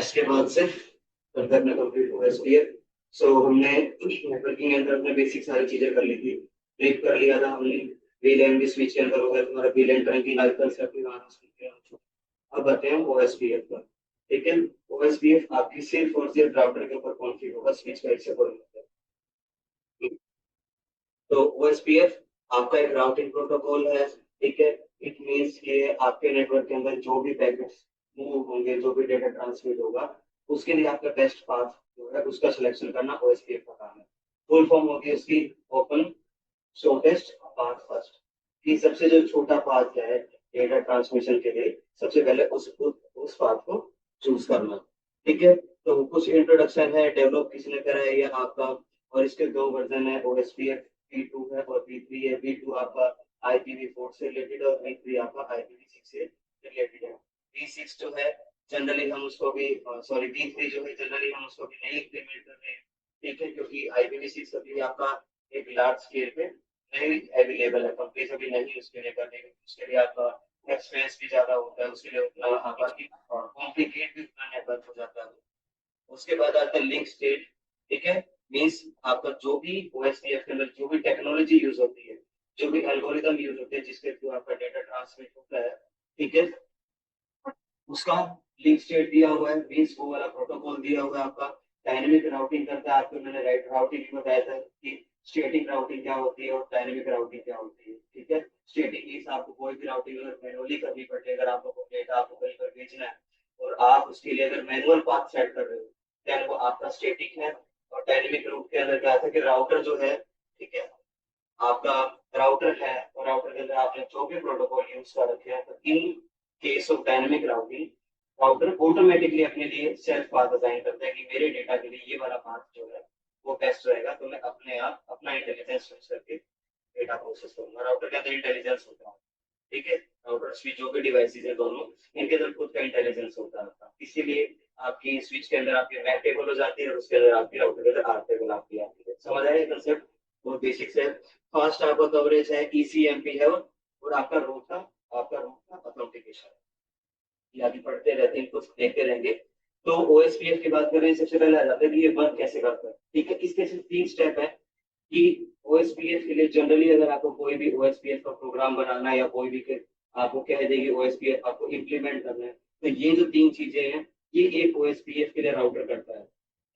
Test के बाद से फिर करना कंप्लीट हुआ एसपीएफ। सो हमने नेटवर्किंग के अंदर अपने बेसिक सारी चीजें कर ली थी, ब्रेक कर लिया था हमने। वीलैन भी स्विच के अंदर हो गया तुम्हारा, वीलैन ट्रंकिंग आइकन से अपनी अब आते हैं ओएसपीएफ पर। ठीक है, ओएसपीएफ आपकी सिर्फ और सिर्फ राउटर के ऊपर कॉन्फ़िगर होगा, स्विच का एक सपोर्ट नहीं है। तो ओएसपीएफ आपका एक राउटिंग प्रोटोकॉल है। ठीक है, इट मींस कि आपके नेटवर्क के अंदर जो भी पैकेट्स मूव होंगे, जो भी डेटा ट्रांसमिट होगा, उसके लिए आपका बेस्ट पाथ जो है उसका सिलेक्शन करना ओएसपीएफ का काम है। फुल फॉर्म होगी उसकी ओपन शॉर्टेस्ट पाथ फर्स्ट, कि सबसे जो छोटा पाथ है डेटा ट्रांसमिशन के लिए, सबसे पहले उस पाथ को चूज करना। ठीक है, तो कुछ इंट्रोडक्शन है, डेवलप किसने करा है ये आपका, और इसके दो वर्जन है, ओएसपीएफ V2 है और V3 है। V2 आपका IPv4 से रिलेटेड और V3 आपका IPv6 से रिलेटेड है। V6 जो है जनरली हम उसको भी सॉरी V3 जो है जनरली हम उसको भी नहीं इम्प्लीमेंट कर रहे हैं। ठीक है, क्योंकि IPv6 अभी आपका एक लार्ज स्केल पे नहीं अवेलेबल है, कंपनीज अभी नहीं उसके लिए करने, उसके लिए आपका एक्सपेंस भी ज्यादा होता है, उसके लिए उतना आबादी कॉम्प्लिकेट भी उतना नेटवर्क हो जाता है। उसके बाद आता है लिंक स्टेट। ठीक है, मींस आपका जो भी ओएसपीएफ के अंदर जो भी टेक्नोलॉजी यूज होती है, जो भी एल्गोरिदम यूज होते हैं जिसके थ्रू आपका डेटा ट्रांसमिट होता है, ठीक है, उसका लिंक स्टेट दिया हुआ है, मींस वो वाला प्रोटोकॉल दिया हुआ है आपका। डायनेमिक राउटिंग करता है, आपको मैंने राइट राउटिंग भी बताया था कि स्टैटिक राउटिंग क्या होती है और डायनेमिक राउटिंग क्या होती है। ठीक है, स्टैटिक मींस आपको कोई भी राउटिंग अगर मैनुअली करनी पड़ती है, अगर आपको डेटा आपको कहीं पर भेजना है और आप उसके लिए अगर मैनुअल पाथ सेट कर रहे हो, देन वो आपका स्टैटिक है। और डायनेमिक रूट के अंदर क्या है कि राउटर जो है, ठीक है, आपका राउटर है और राउटर के अंदर आपने जो भी प्रोटोकॉल यूज कर रखे हैं, तो in case of dynamic routing router automatically अपने लिए सेल्फ पाथ असाइन करता है कि मेरे डेटा के लिए ये वाला पाथ जो है वो बेस्ट रहेगा, तो मैं अपने आप अपना इंटेलिजेंस यूज करके डेटा प्रोसेस करूंगा। राउटर के अंदर इंटेलिजेंस होता है। ठीक है, राउटर स्विच जो भी डिवाइसेज है दोनों, इनके अंदर खुद का इंटेलिजेंस होता है, इसीलिए आपकी स्विच के अंदर आपकी मैक टेबल हो जाती है और उसके अंदर आपकी राउटर के अंदर आर टेबल आपकी आती है। समझ आया कंसेप्ट? बहुत बेसिक्स है। फास्ट आपका कवरेज है, ईसीएमपी है, और आपका रूट का ऑथेंटिकेशन है। ये आगे पढ़ते रहते हैं, कुछ देखते रहेंगे। तो ओएसपीएफ की बात करें, सबसे पहले आ जाता है कि ये वर्क कैसे करता है। ठीक है, इसके सिर्फ 3 स्टेप है कि ओएसपीएफ के लिए जनरली अगर आपको कोई भी ओएसपीएफ का प्रोग्राम बनाना है या कोई भी आपको कह देगी ओएसपीएफ आपको इम्प्लीमेंट करना है, तो ये जो 3 चीजें हैं ये एक ओएसपीएफ के लिए राउटर करता है।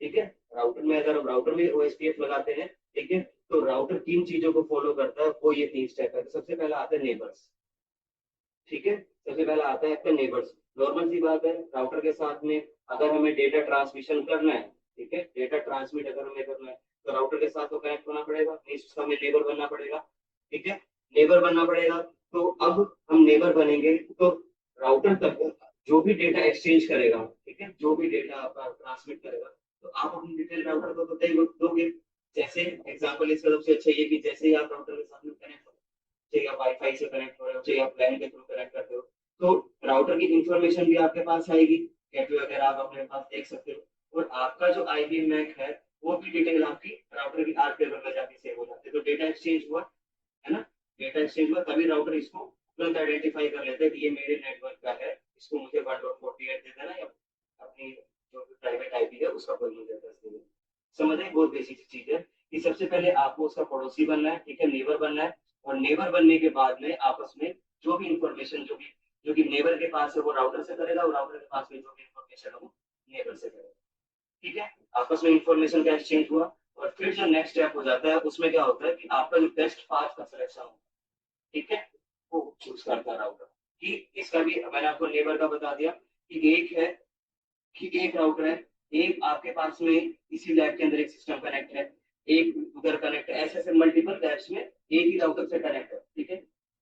ठीक है, राउटर में अगर हम राउटर में ओएसपीएफ लगाते हैं, ठीक है, तो राउटर 3 चीजों को फॉलो करता है, वो ये 3 स्टेप है। तो सबसे पहला आता है नेबर्स। ठीक है, सबसे पहला आता है आपका नेबर्स। नॉर्मल सी बात है, राउटर के साथ में अगर हमें डेटा ट्रांसमिशन करना है, ठीक है, डेटा ट्रांसमिट अगर हमें करना है, तो राउटर के साथ तो कनेक्ट होना पड़ेगा, नहीं उसका हमें नेबर बनना पड़ेगा। ठीक है, नेबर बनना पड़ेगा। तो अब हम नेबर बनेंगे तो राउटर तक जो भी डेटा एक्सचेंज करेगा, ठीक है, जो भी डेटा आपका ट्रांसमिट करेगा, तो आप अपनी डिटेल राउटर को तो दोगे। जैसे एग्जाम्पल इसका सबसे अच्छा ये कि जैसे ही आप राउटर के साथ में कनेक्ट, चाहे आप वाईफाई से कनेक्ट हो रहे हो, चाहे आप लैन के थ्रू कनेक्ट करते हो, तो राउटर की इंफॉर्मेशन भी आपके पास आएगी, गेटवे वगैरह आप अपने पास देख सकते हो, और आपका जो आईपी मैक है वो भी डिटेल आपकी राउटर की आर टेबल में जाके सेव हो जाती है। तो डेटा एक्सचेंज हुआ, है ना, डेटा एक्सचेंज हुआ, तभी राउटर इसको तुरंत आइडेंटिफाई कर लेते हैं कि ये मेरे नेटवर्क का है, इसको मुझे 1.48 दे देना या अपनी जो प्राइवेट आईपी है उसका कोई मुझे एड्रेस दे देना। समझ आई? बहुत बेसिक चीज है कि सबसे पहले आपको उसका पड़ोसी बनना है, ठीक है, नेबर बनना है, और नेबर बनने के बाद में आपस में जो भी इंफॉर्मेशन जो कि नेबर के पास है वो राउटर से करेगा, और राउटर के पास में जो भी इंफॉर्मेशन है वो नेबर से करेगा। ठीक है, आपस में इंफॉर्मेशन का एक्सचेंज हुआ, और फिर जो नेक्स्ट स्टेप हो जाता है उसमें क्या होता है कि आपका जो बेस्ट पाथ का सिलेक्शन होता है, ठीक है, वो चूज करता है राउटर। कि इसका भी मैंने आपको नेबर का बता दिया कि एक राउटर है, एक आपके पास में इसी लैब के अंदर एक सिस्टम कनेक्ट है, एक उधर कनेक्ट है, ऐसे ऐसे मल्टीपल लैब्स में एक ही राउटर से कनेक्ट है। ठीक है,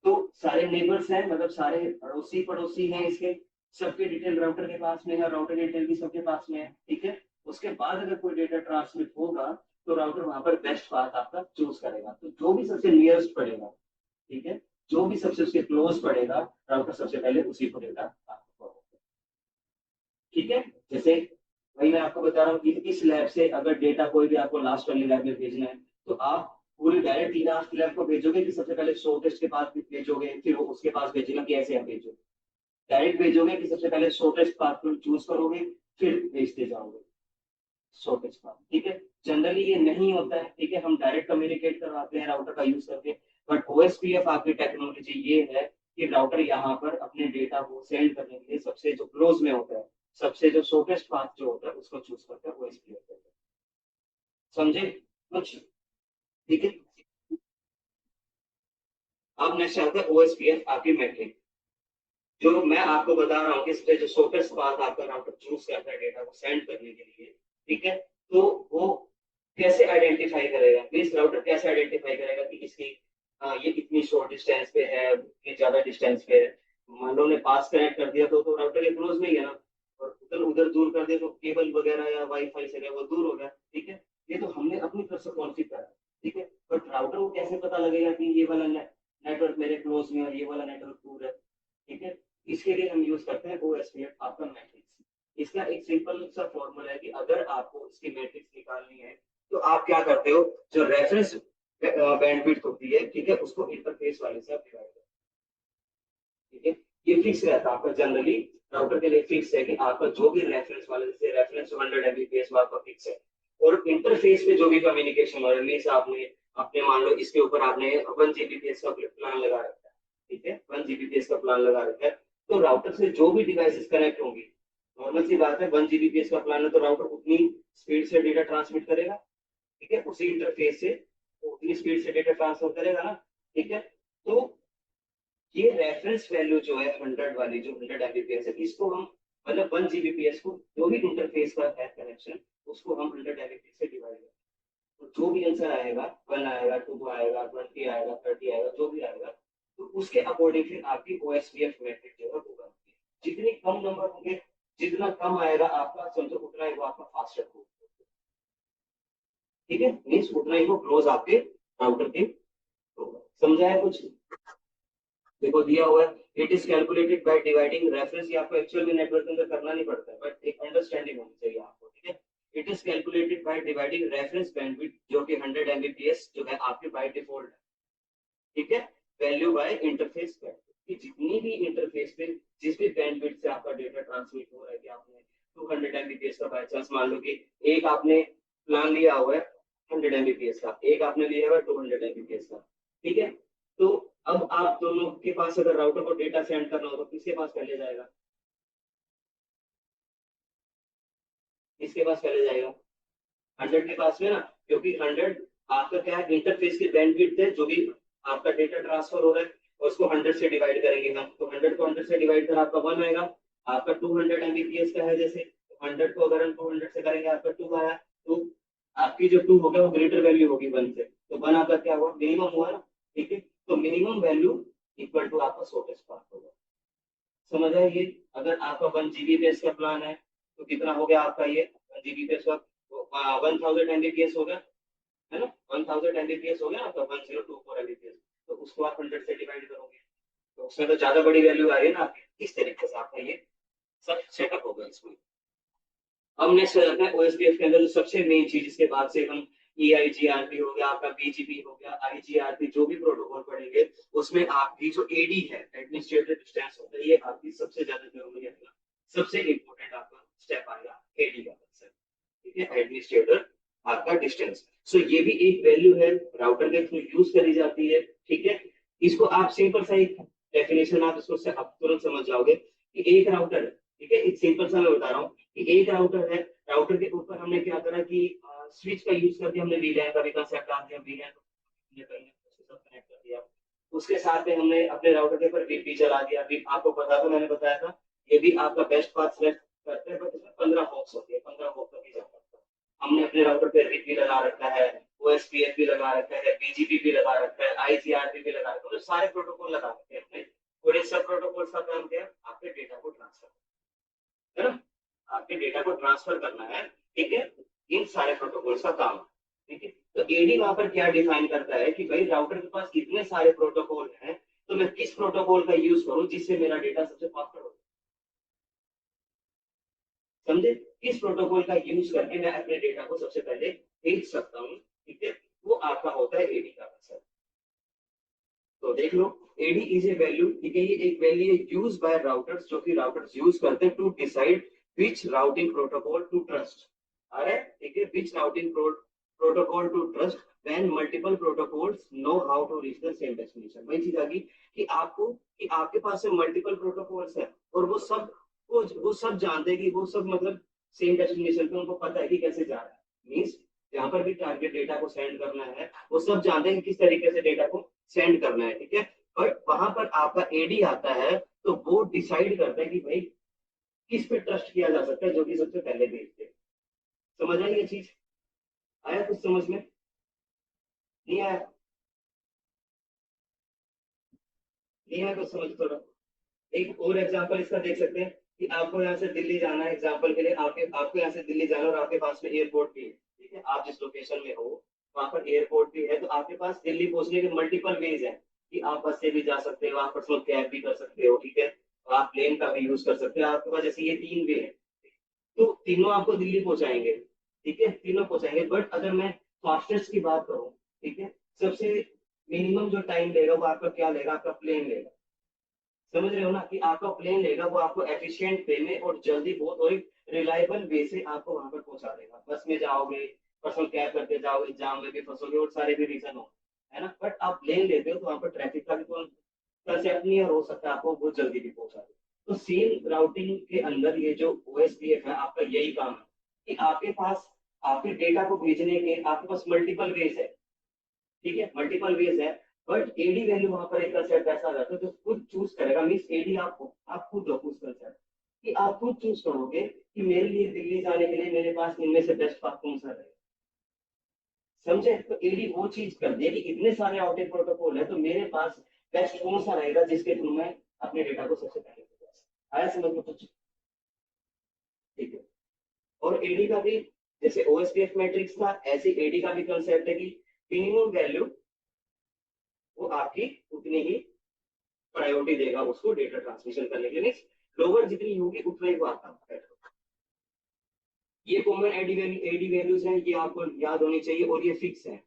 तो सारे नेबर्स हैं, मतलब सारे पड़ोसी पड़ोसी हैं इसके, सबके डिटेल राउटर के पास में है, राउटर डिटेल भी सबके पास में है। ठीक है, उसके बाद अगर कोई डेटा ट्रांसमिट होगा तो राउटर वहां पर बेस्ट पाथ आपका चूज करेगा, तो जो भी सबसे नियरेस्ट पड़ेगा, ठीक है, जो भी सबसे उसके क्लोज पड़ेगा, राउटर सबसे पहले उसी को डेटा आपको। ठीक है, जैसे वही मैं आपको बता रहा हूँ कि इस लैब से अगर डेटा कोई भी आपको लास्ट वाली लैब में भेजना है, तो आप पूरी डायरेक्ट लास्ट लैब को भेजोगे कि सबसे पहले शॉर्टेस्ट के पास भेजोगे, फिर वो उसके पास भेजेगा कि ऐसे आप भेजोगे? डायरेक्ट भेजोगे कि सबसे पहले शॉर्टेस्ट पाथ को चूज करोगे, फिर भेजते जाओगे शॉर्टेज का, ठीक है। जनरली ये नहीं होता है, ठीक है, हम डायरेक्ट कम्युनिकेट करवाते हैं राउटर का यूज करके। बट ओएसपीएफ आपकी टेक्नोलॉजी ये है कि राउटर यहाँ पर अपने डेटा को सेंड करने के लिए सबसे जो क्लोज में होता है, सबसे जो शॉर्टेस्ट पाथ जो होता है उसको चूज करता है ओएसपीएफ। समझे कुछ? ठीक है। अब नेक्स्ट आता है ओएसपीएफ आपकी मैट्रिक। जो मैं आपको बता रहा हूँ कि इसमें जो शॉर्टेस्ट पाथ आपका राउटर चूज करता है डेटा को सेंड करने के लिए, ठीक है, तो वो कैसे आइडेंटिफाई करेगा, मीन्स राउटर कैसे आइडेंटिफाई करेगा कि इसकी ये इतनी शॉर्ट डिस्टेंस पे है, ये ज्यादा डिस्टेंस पे है। मान लो ने पास कनेक्ट कर दिया तो राउटर के क्लोज में ही है ना, और उधर उधर दूर कर दिया तो केबल वगैरह या वाईफाई से गया वो दूर हो गया, ठीक है। ये तो हमने अपनी तरफ से कॉन्फ़िगर करा, ठीक है। बट राउटर को कैसे पता लगेगा कि ये वाला नेटवर्क मेरे क्लोज में और ये वाला नेटवर्क दूर है, ठीक है। इसके लिए हम यूज करते हैं ओएसपीएफ आपका मैट्रिक्स। इसका एक सिंपल सा फॉर्मूला है कि अगर आपको इसकी मैट्रिक्स निकालनी है तो आप क्या करते हो, जो रेफरेंस बैंडविड्थ होती है, ठीक है, उसको इंटरफेस वाले से आप डिवाइड करते हो, ठीक है। ये फिक्स रहता है आपका जनरली, राउटर के लिए फिक्स है कि आपका जो भी रेफरेंस वाले, जैसे रेफरेंस 100 एमबीपीएस वो आपका फिक्स है। और इंटरफेस पे जो भी कम्युनिकेशन हो रहा है, मीन्स आपने अपने मान लो इसके ऊपर आपने 1 जीबीपीएस का प्लान लगा रखा है, ठीक है, 1 जीबीपीएस का प्लान लगा रखा है, तो राउटर से जो भी डिवाइसेस कनेक्ट होंगी, नॉर्मल सी बात है, 1 जीबीपीएस का प्लान है तो राउटर उतनी स्पीड से डेटा ट्रांसमिट करेगा, ठीक है, उसी इंटरफेस से वो उतनी स्पीड से डेटा ट्रांसफर करेगा ना, ठीक है। तो ये रेफरेंस वैल्यू जो है 100 वाली, जो 100 एमबीपीएस है, इसको हम मतलब 1 जीबीपीएस को जो भी इंटरफेस का है कनेक्शन, उसको हम 100 एमबीपीएस से डिवाइड करें, तो जो भी आंसर आएगा, 1 आएगा, 2 आएगा, 20 आएगा, 30 आएगा, जो भी आएगा, तो उसके अकॉर्डिंग फिर आपकी ओएसपीएफ मैट्रिक जो है वो बनती है। जितने कम नंबर होंगे, जितना कम आएगा आपका समझो उतना ही वो आपका फास्टर होगा, ठीक है, मीन्स उतना ही वो क्लोज आपके राउटर के होगा। समझा है कुछ? देखो दिया हुआ है, it is calculated by dividing reference, ये आपको एक्चुअल में नेटवर्क के अंदर करना नहीं पड़ता है, बट एक अंडरस्टैंडिंग होनी चाहिए आपको, ठीक है। It is calculated by dividing reference bandwidth जो कि 100 एमबीपीएस जो है आपके बाय डिफॉल्ट है, ठीक है, वैल्यू बाय इंटरफेस बैंडविड्थ, कि जितनी भी इंटरफेस पे जिस भी बैंडविड्थ से आपका डेटा ट्रांसमिट हो रहा है, कि आपने 200 एमबीपीएस का बाय चांस मान लो कि एक आपने प्लान लिया हुआ है 100 एमबीपीएस का, एक आपने लिया हुआ है 200 एमबीपीएस का, ठीक है। तो अब आप दोनों के पास अगर राउटर को डेटा सेंड करना हो तो किसके पास पहले जाएगा, किसके पास पहले जाएगा? 100 के पास में ना, क्योंकि 100 आपका क्या है, इंटरफेस की बैंडविड्थ है, जो भी आपका डेटा ट्रांसफर हो रहा है, और उसको 100 से डिवाइड करेंगे हम, तो 100 को 100 से डिवाइड कर आपका 1 आएगा। आपका 200 एमबीपीएस का है, जैसे 100 को अगर हम 200 से करेंगे आपका 2 आया, तो आपकी जो 2 हो गया वो ग्रेटर वैल्यू होगी 1 से, तो 1 आपका क्या हुआ, मिनिमम हुआ ना, ठीक है। तो मिनिमम वैल्यू इक्वल टू आपका शॉर्टेस्ट पाथ होगा। समझ आए ये? अगर आपका 1 जीबीपीएस का प्लान है तो कितना हो गया आपका ये 1 जीबीपीएस का, 1000 एमबीपीएस हो गया, है ना, 1000 एमबीपीएस हो गया आपका, 1024 एमबीपीएस, तो उसको आप 100 से डिवाइड करोगे, तो उसमें तो ज्यादा बड़ी वैल्यू आ रही है ना आपकी। इस तरीके से आपका ये सब सेटअप होगा इसमें। अब नेक्स्ट हो जाता है ओएसपीएफ के अंदर जो सबसे मेन चीज, इसके बाद से हम ईआईजीआरपी हो गया, आपका बीजीपी हो गया, आईजीआरपी, जो भी प्रोटोकॉल पढ़ेंगे उसमें आपकी जो एडी है, एडमिनिस्ट्रेटिव डिस्टेंस होता है, ये आपकी सबसे ज्यादा जरूरी है, सबसे इंपॉर्टेंट आपका स्टेप आएगा एडी का कंसेप्ट, ठीक है, एडमिनिस्ट्रेटर आपका डिस्टेंस। सो ये भी एक वैल्यू है, राउटर के थ्रू यूज करी जाती है, ठीक है। इसको आप सिंपल सा एक डेफिनेशन आप इसको से आप तुरंत समझ जाओगे कि एक राउटर, ठीक है, एक सिंपल सा मैं बता रहा हूँ कि एक राउटर है, राउटर के ऊपर हमने क्या करा कि स्विच का यूज करके हमने वीलैन का भी कंसेप्ट डाल दिया, वीलैन सब कनेक्ट कर दिया, उसके साथ में हमने अपने राउटर के ऊपर वीपी चला दिया, अभी आपको पता था, मैंने बताया था, ये भी आपका बेस्ट पाथ सिलेक्ट करते हैं, बट इसमें 15 हॉप्स होती है, 15 हॉप तक ही जा सकता है। हमने अपने राउटर पे वीपी लगा रखा है, ओएसपीएफ भी लगा रखा है, बीजीपी भी लगा रखा है, आईजीआरपी भी लगा रखा है, मतलब सारे प्रोटोकॉल लगा रखे हैं अपने, और इन सब प्रोटोकॉल का काम क्या है, आपके डेटा को ट्रांसफर, है ना, आपके डेटा को ट्रांसफर करना है, ठीक है, इन सारे प्रोटोकॉल का काम, ठीक है। तो एडी वहां पर क्या डिफाइन करता है कि भाई राउटर के पास इतने सारे प्रोटोकॉल हैं, तो मैं किस प्रोटोकॉल का यूज करूं जिससे मेरा डेटा सबसे फास्ट हो, समझे, किस प्रोटोकॉल का यूज करके मैं अपने डेटा को सबसे पहले भेज सकता हूँ, ठीक है, वो आपका होता है एडी का आंसर। तो देख लो, एडी इज ए वैल्यू, ठीक है, ये एक वैल्यू है यूज बाय राउटर्स, जो कि राउटर्स यूज करते हैं to decide which routing protocol to trust. अरे ठीक है, which routing protocol to trust when multiple protocols know how to reach the same destination. वही चीज आ गई कि आपको, कि आपके पास से मल्टीपल प्रोटोकॉल्स है और वो सब जानते हैं कि वो सब मतलब सेम डेस्टिनेशन पे उनको पता है कि कैसे जा रहा है। मीन्स जहां पर भी टारगेट डेटा को सेंड करना है वो सब जानते हैं कि किस तरीके से डेटा को सेंड करना है, ठीक है। बट वहां पर आपका एडी आता है तो वो डिसाइड करता है कि भाई किस पे ट्रस्ट किया जा सकता है, जो कि सबसे पहले भेज दे। समझ आई ये चीज? आया कुछ समझ में? नहीं आया? नहीं आया कुछ समझ थोड़ा? एक और एग्जांपल इसका देख सकते हैं कि आपको यहाँ से दिल्ली जाना है, एग्जांपल के लिए आपके आपको यहाँ से दिल्ली जाना और आपके पास में एयरपोर्ट भी है, ठीक है। आप जिस लोकेशन में हो वहां पर एयरपोर्ट भी है, तो आपके पास दिल्ली पहुंचने के मल्टीपल वेज है कि आप बस से भी जा सकते हो, आप पर्सनल कैब भी कर सकते हो, ठीक है। और आप प्लेन का भी यूज कर सकते हो, आपके पास जैसे ये 3 वे है, तो तीनों आपको दिल्ली पहुंचाएंगे, ठीक है, तीनों पहुंचाएंगे। बट अगर मैं फास्टेस्ट की बात करूँ, ठीक है, सबसे मिनिमम जो टाइम लेगा वो आपका क्या लेगा, आपका प्लेन लेगा। समझ रहे हो ना कि आपका प्लेन लेगा, वो आपको एफिशिएंट वे में और जल्दी बहुत और रिलायबल वे से आपको वहां पर पहुंचा देगा। बस में जाओगे, पर्सनल कैब करके जाओगे, जाम में भी फंसोगे और सारे भी रीजन हो, है ना। बट आप प्लेन लेते हो तो वहां पर ट्रैफिक का भी कोई कंसेप्ट नहीं है और हो सकता है आपको बहुत जल्दी भी पहुंचा दे। तो सेम राउटिंग के अंदर ये जो ओएसपीएफ है आपका यही काम है कि आपके पास आपके डेटा को भेजने के आपके पास मल्टीपल वेज है, ठीक है, मल्टीपल वेज है। बट एडी वैल्यू वहां पर एक सेट ऐसा रहता है जो खुद चूज करेगा। मीन्स एडी आपको आप खुद हो उस कंसेप्ट कि आप खुद चूज करोगे कि मेरे लिए दिल्ली जाने के लिए मेरे पास इनमें से बेस्ट पाथ कौन सा रहेगा। समझे? तो एडी वो चीज कर दे कि इतने सारे आउटेज प्रोटोकॉल है तो मेरे पास बेस्ट कौन सा रहेगा जिसके थ्रू मैं अपने डेटा को सबसे पहले पहुंचा सकूं। आया समझ में कुछ? ठीक है। और एडी का भी जैसे ओएसपीएफ मैट्रिक्स था, ऐसे एडी का भी कंसेप्ट है कि मिनिमम वैल्यू वो आपकी उतनी ही प्रायोरिटी देगा उसको डेटा ट्रांसमिशन करने के लिए। लोअर जितनी होगी उतना ही वो आपका है। ये कॉमन एडी वैल्यूज हैं, ये आपको याद होनी चाहिए और ये फिक्स है,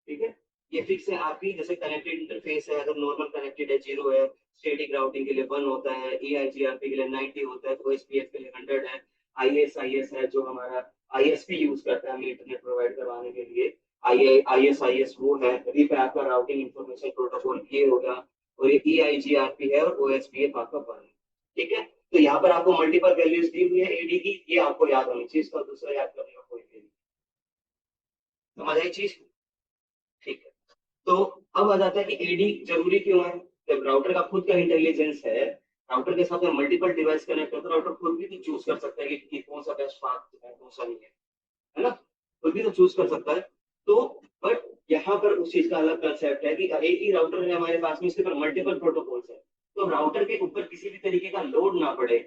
ठीक है। ये फिक्स है आपकी, जैसे कनेक्टेड इंटरफेस है, अगर नॉर्मल कनेक्टेड है 0 है, स्टैटिक राउटिंग के लिए 1 होता है, EIGRP के लिए 90 होता है, तो OSPF के लिए 100 है। ISIS है जो हमारा ISP यूज करता है हमें इंटरनेट प्रोवाइड करवाने के लिए, ISIS वो है। रिप आपका राउटिंग इंफॉर्मेशन प्रोटोकॉल ये होगा, और ये EIGRP है और OSPF आपका 1 है, ठीक है। तो यहाँ पर आपको मल्टीपल वैल्यूज दी हुई है एडी की, ये आपको याद होनी चाहिए, इसका दूसरा याद करने का कोई भी नहीं। समझ आई चीज? ठीक है। तो अब आ जाता है कि एडी जरूरी क्यों है। जब राउटर का खुद का इंटेलिजेंस है, राउटर के साथ में मल्टीपल डिवाइस कनेक्ट होता है, राउटर खुद भी तो चूज कर सकता है कि कौन सा बेस्ट पाथ है कौन सा नहीं है ना। खुद भी तो चूज कर सकता है। तो बट यहाँ पर उस चीज का अलग कंसेप्ट है कि एक ही राउटर है हमारे पास में, इसके पर मल्टीपल प्रोटोकॉल्स है, तो राउटर के ऊपर किसी भी तरीके का लोड ना पड़े।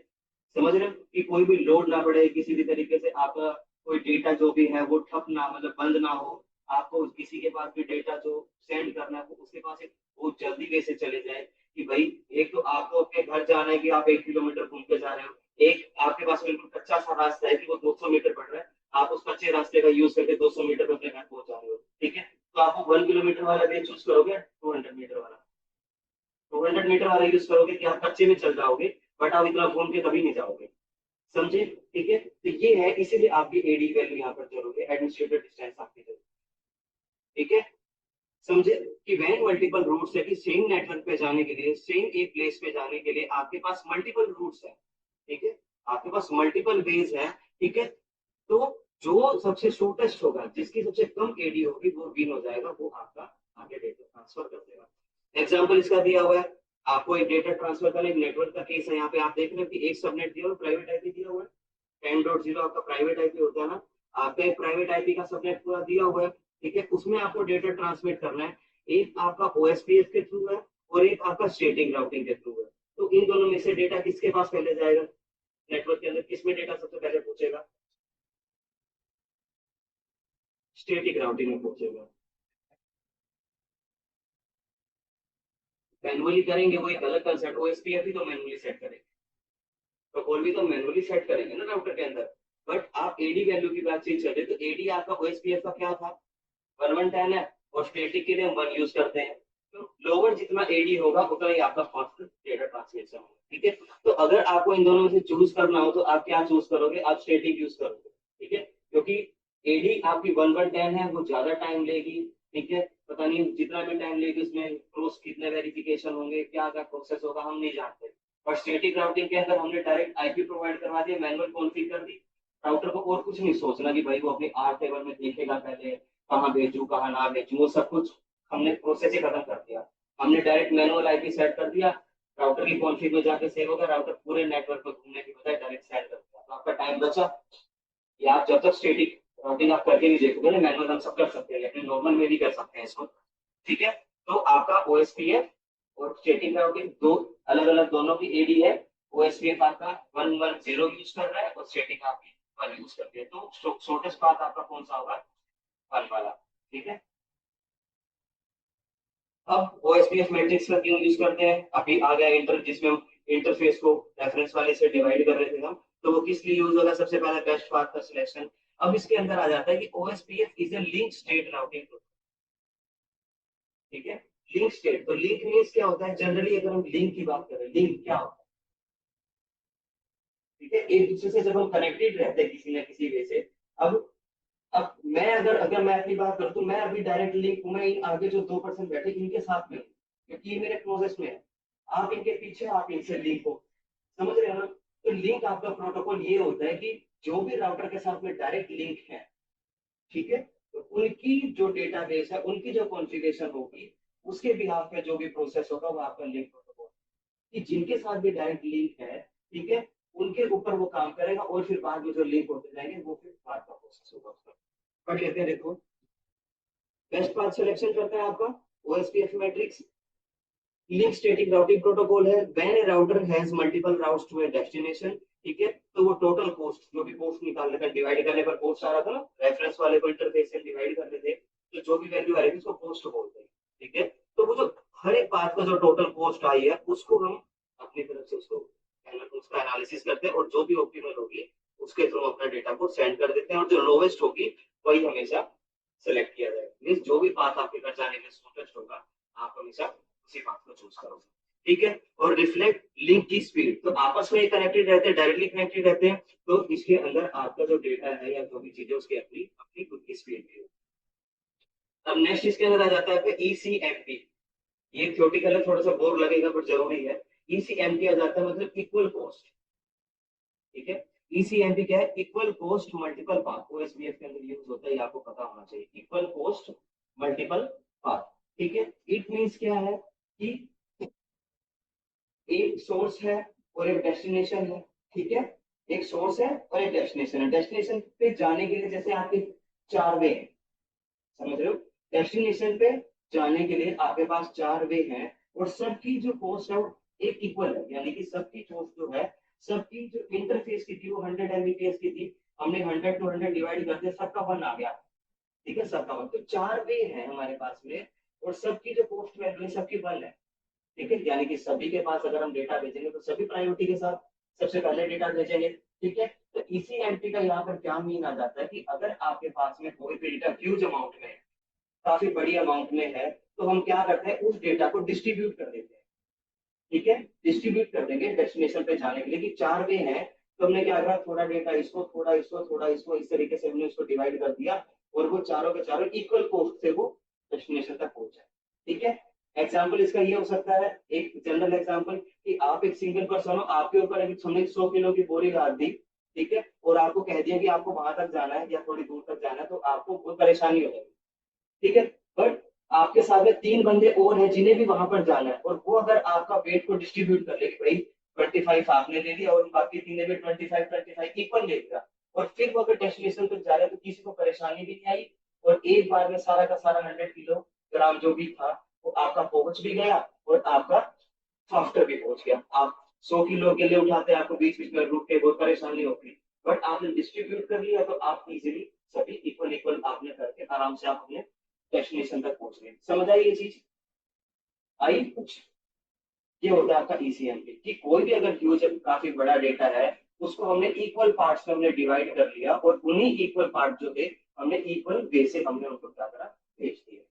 समझ रहे हो कि कोई भी लोड ना पड़े किसी भी तरीके से, आपका कोई डेटा जो भी है वो ठप ना, मतलब बंद ना हो। आपको किसी के पास भी डेटा जो सेंड करना है उसके पास एक बहुत जल्दी वे से चले जाए कि भाई, एक तो आपको अपने घर जाना है कि आप 1 किलोमीटर घूम के जा रहे हो, एक आपके पास बिल्कुल कच्चा सा रास्ता है कि वो 200 मीटर पड़ रहा है, आप उस कच्चे रास्ते का यूज करके 200 मीटर पे अपने घर पहुंच जा रहे हो, ठीक है। तो आप वो 1 किलोमीटर वाला वे चूज करोगे, 200 मीटर वाला, 200 मीटर वाला यूज करोगे कि आप कच्चे में चल जाओगे, बट आप इतना घूम के कभी नहीं जाओगे। समझे? ठीक है। तो ये है, इसीलिए आपकी एडी वैल्यू यहाँ पर जरूरी है, एडमिनिस्ट्रेटिव डिस्टेंस आपकी जरूरी है, ठीक है। समझे कि वैन मल्टीपल रूट्स है कि सेम नेटवर्क पे जाने के लिए, सेम एक प्लेस पे जाने के लिए आपके पास मल्टीपल रूट्स है, ठीक है, आपके पास मल्टीपल वेज है, ठीक है। तो जो सबसे शॉर्टेस्ट होगा, जिसकी सबसे कम एडी होगी वो विन हो जाएगा, वो आपका आगे डेटा ट्रांसफर कर देगा। एग्जाम्पल इसका दिया हुआ है, आपको एक डेटा ट्रांसफर करना, एक नेटवर्क का केस है, यहाँ पे आप देख रहे हो कि एक सबनेट दिया हुआ, प्राइवेट आईपी दिया हुआ है, 10.0 आपका प्राइवेट आईपी होता है ना, आपका एक प्राइवेट आईपी का सबनेट पूरा दिया हुआ है, ठीक है। उसमें आपको डेटा ट्रांसमिट करना है, एक आपका ओएसपीएफ के थ्रू है और एक आपका स्टेटिंग राउटिंग के थ्रू है। तो इन दोनों में से डेटा किसके पास पहले जाएगा, नेटवर्क के अंदर किसमें डेटा सबसे पहले पहुंचेगा, स्टेटिक राउटिंग में पहुंचेगा। मैनुअली करेंगे वो एक अलग कंसेप्ट, ओएसपीएफ ही तो मैनुअली सेट करेंगे, तो कॉल भी तो मैनुअली सेट करेंगे ना राउटर के अंदर। बट आप एडी वैल्यू की बातचीत चल रही, तो एडी आपका ओएसपीएफ का क्या था, 1110 है, और स्टैटिक के लिए हम 1 यूज करते हैं। तो लोअर जितना एडी होगा उतना ही आपका फास्ट डेटा ट्रांसमिशन होगा, ठीक है। तो अगर आपको इन दोनों में से चूज करना हो तो आप क्या चूज करोगे, आप स्टैटिक यूज करोगे, ठीक है, क्योंकि एडी आपकी 1/10 है, वो ज्यादा टाइम लेगी, ठीक है, पता नहीं जितना भी टाइम लेगी उसमें क्रॉस कितने वेरिफिकेशन होंगे, क्या क्या प्रोसेस होगा हम नहीं जानते। और स्टैटिक राउटिंग के अंदर हमने डायरेक्ट आईपी प्रोवाइड करवा दिया, मैनुअल कॉन्फ़िग कर दी, राउटर को और कुछ नहीं सोचना कि भाई वो अपनी आर टेबल में देखेगा पहले कहाँ भेजू कहाँ ना भेजू, वो सब कुछ हमने प्रोसेस ही खत्म कर दिया। हमने डायरेक्ट मैनुअल आईपी सेट कर दिया, राउटर की कॉन्फ़िग में जाके सेव होगा, राउटर पूरे नेटवर्क में घूमने की बजाय डायरेक्ट सेट कर दिया, तो आपका टाइम बचा। या आप जब तक स्टेटिक राउटिंग आप करके नहीं देखोगे ना, मैनुअल हम सब कर सकते हैं लेकिन नॉर्मल में भी कर सकते हैं इसको, ठीक है। तो आपका ओएसपीएफ और स्टेटिक राउटिंग दो अलग अलग दोनों की एडी है। ओएसपीएफ आपका 110 यूज कर रहा है और स्टेटिक आपकी 1 यूज करती है, तो शॉर्टेस्ट पाथ आपका कौन सा होगा, 1 वाला, ठीक है। अब ओएसपीएफ मैट्रिक्स का क्यों यूज करते हैं, अभी आ गया इंटर जिसमें हम इंटरफेस को रेफरेंस वाले से डिवाइड कर रहे थे हम, तो वो किस लिए यूज होगा, सबसे पहले बेस्ट पाथ का सिलेक्शन। अब इसके अंदर आ जाता है कि OSPF is a link state routing, ठीक है। लिंक स्टेट, तो लिंक मीन्स क्या होता है, जनरली अगर हम लिंक की बात करें, लिंक क्या होता है, ठीक है, एक दूसरे से जब हम कनेक्टेड रहते हैं किसी न किसी वे से। अब अब मैं अगर अगर मैं अपनी बात करूँ तो मैं अभी डायरेक्ट लिंक हूं, मैं इन आगे जो 2% बैठे इनके साथ में हूं, क्योंकि ये मेरे क्लोजेस्ट में है, आप इनके पीछे आप इनसे लिंक हो, समझ रहे हो ना। तो लिंक आपका प्रोटोकॉल ये होता है कि जो भी राउटर के साथ में डायरेक्ट लिंक है, ठीक है, तो उनकी जो डेटाबेस है उनकी जो कॉन्फ़िगरेशन होगी उसके बिहाफ पे जो भी प्रोसेस होगा वो आपका लिंक प्रोटोकॉल, कि जिनके साथ भी डायरेक्ट लिंक है, ठीक है, उनके ऊपर वो काम करेगा और फिर बाद में जो लिंक होते जाएंगे वो फिर बाद का प्रोसेस होगा उसका। पढ़ लेते हैं, देखो बेस्ट पाथ सिलेक्शन करता है आपका OSPF metrics. Link static routing protocol है, when a router has multiple routes to a destination, ठीक है, तो वो टोटल कॉस्ट जो भी कॉस्ट निकालने पर डिवाइड करने पर कॉस्ट आ रहा था ना, रेफरेंस वाले को इंटरफेस से डिवाइड करते थे, तो जो भी वैल्यू आ रही थी उसको कॉस्ट बोलते हैं, ठीक है। तो वो जो हर एक पाथ का जो टोटल कॉस्ट आई है उसको हम अपनी तरफ से उसका एनालिसिस करते हैं और जो भी ऑप्टिमल होगी उसके थ्रू अपना डेटा को सेंड कर देते हैं, और जो लोवेस्ट होगी वही हमेशा सेलेक्ट किया जाएगा, मीन्स जो भी पाथ आपके घर जाने में शॉर्टेस्ट होगा आप हमेशा उसी पाथ को चूज करोगे, ठीक है। और रिफ्लेक्ट लिंक की स्पीड, तो आपस में कनेक्टेड रहते हैं, डायरेक्टली कनेक्टेड रहते हैं, तो इसके अंदर आपका जो डेटा है या जो भी चीजें उसकी अपनी अपनी खुद की स्पीड भी है। अब नेक्स्ट इसके अंदर आ जाता है आपका ईसीएमपी, ये थ्योरेटिकल है, थोड़ा सा बोर लगेगा बट जरूरी है। ईसीएमपी आ जाता है मतलब इक्वल कॉस्ट, ठीक है। ईसीएमपी क्या है, equal cost multiple path, OSPF के अंदर यूज होता है, ये आपको पता होना चाहिए, इक्वल कॉस्ट मल्टीपल पाथ, ठीक है। इट मींस क्या है कि एक सोर्स है और एक डेस्टिनेशन है, ठीक है, एक सोर्स है और एक डेस्टिनेशन है, डेस्टिनेशन पे जाने के लिए जैसे आपके 4 वे हैं, समझ रहे हो, डेस्टिनेशन पे जाने के लिए आपके पास 4 वे हैं और सबकी जो कॉस्ट है वो एक इक्वल है, यानी कि सबकी कॉस्ट जो है, सबकी जो इंटरफेस की थी वो 100 Mbps की थी, हमने 100 to 100 डिवाइड कर दिया, सबका 1 आ गया, ठीक है, सबका 1, तो 4 वे है हमारे पास में और सबकी जो कॉस्ट वैल्यू है सबकी 1 है, ठीक है, यानी कि सभी के पास अगर हम डेटा भेजेंगे तो सभी प्रायोरिटी के साथ सबसे पहले डेटा भेजेंगे, ठीक है। तो इसी एमपी का यहाँ पर क्या मीन आ जाता है कि अगर आपके पास में कोई भी डेटा ह्यूज अमाउंट में है, काफी बड़ी अमाउंट में है, तो हम क्या करते हैं उस डेटा को डिस्ट्रीब्यूट कर देते हैं, ठीक है, डिस्ट्रीब्यूट कर देंगे डेस्टिनेशन पे जाने के लिए, कि 4 वे हैं, तो हमने क्या करा, थोड़ा डेटा इसको, थोड़ा इसको, थोड़ा इसको, इस तरीके से हमने उसको डिवाइड कर दिया और वो चारों के चारों इक्वल कॉस्ट से वो डेस्टिनेशन तक पहुंच जाए, ठीक है। एग्जाम्पल इसका ये हो सकता है, एक जनरल एग्जाम्पल, कि आप एक सिंगल पर्सन हो, आपके ऊपर अभी हमने 100 किलो की बोरी लाद दी, ठीक है, और आपको कह दिया कि आपको वहां तक जाना है या थोड़ी दूर तक जाना है, तो आपको बहुत परेशानी हो जाएगी, ठीक है। बट आपके साथ में 3 बंदे और हैं जिन्हें भी वहां पर जाना है, और वो अगर आपका वेट को डिस्ट्रीब्यूट कर ले कि भाई 25 आपने ले लिया और बाकी 3 ने भी 25 इक्वल ले लिया, और फिर वो अगर डेस्टिनेशन तक जा रहे हैं तो किसी को परेशानी भी नहीं आई, और एक बार में सारा का सारा 100 किलोग्राम जो भी था वो आपका पहुंच भी गया और आपका फास्टर भी पहुंच गया। आप 100 किलो के लिए उठाते आपको बीच बीच में रुक के बहुत परेशानी होती, बट आपने डिस्ट्रीब्यूट कर लिया तो आप इजीली सभी इक्वल इक्वल आपने करके आराम से आप अपने डेस्टिनेशन तक पहुंच गए, समझ आई ये चीज, आई कुछ। ये होता है आपका ईसीएमपी, कि कोई भी अगर ह्यूज काफी बड़ा डेटा है उसको हमने इक्वल पार्ट्स में हमने डिवाइड कर लिया और उन्हीं इक्वल पार्ट जो थे हमने इक्वल वे से हमने उनको क्या करा, भेज दिया,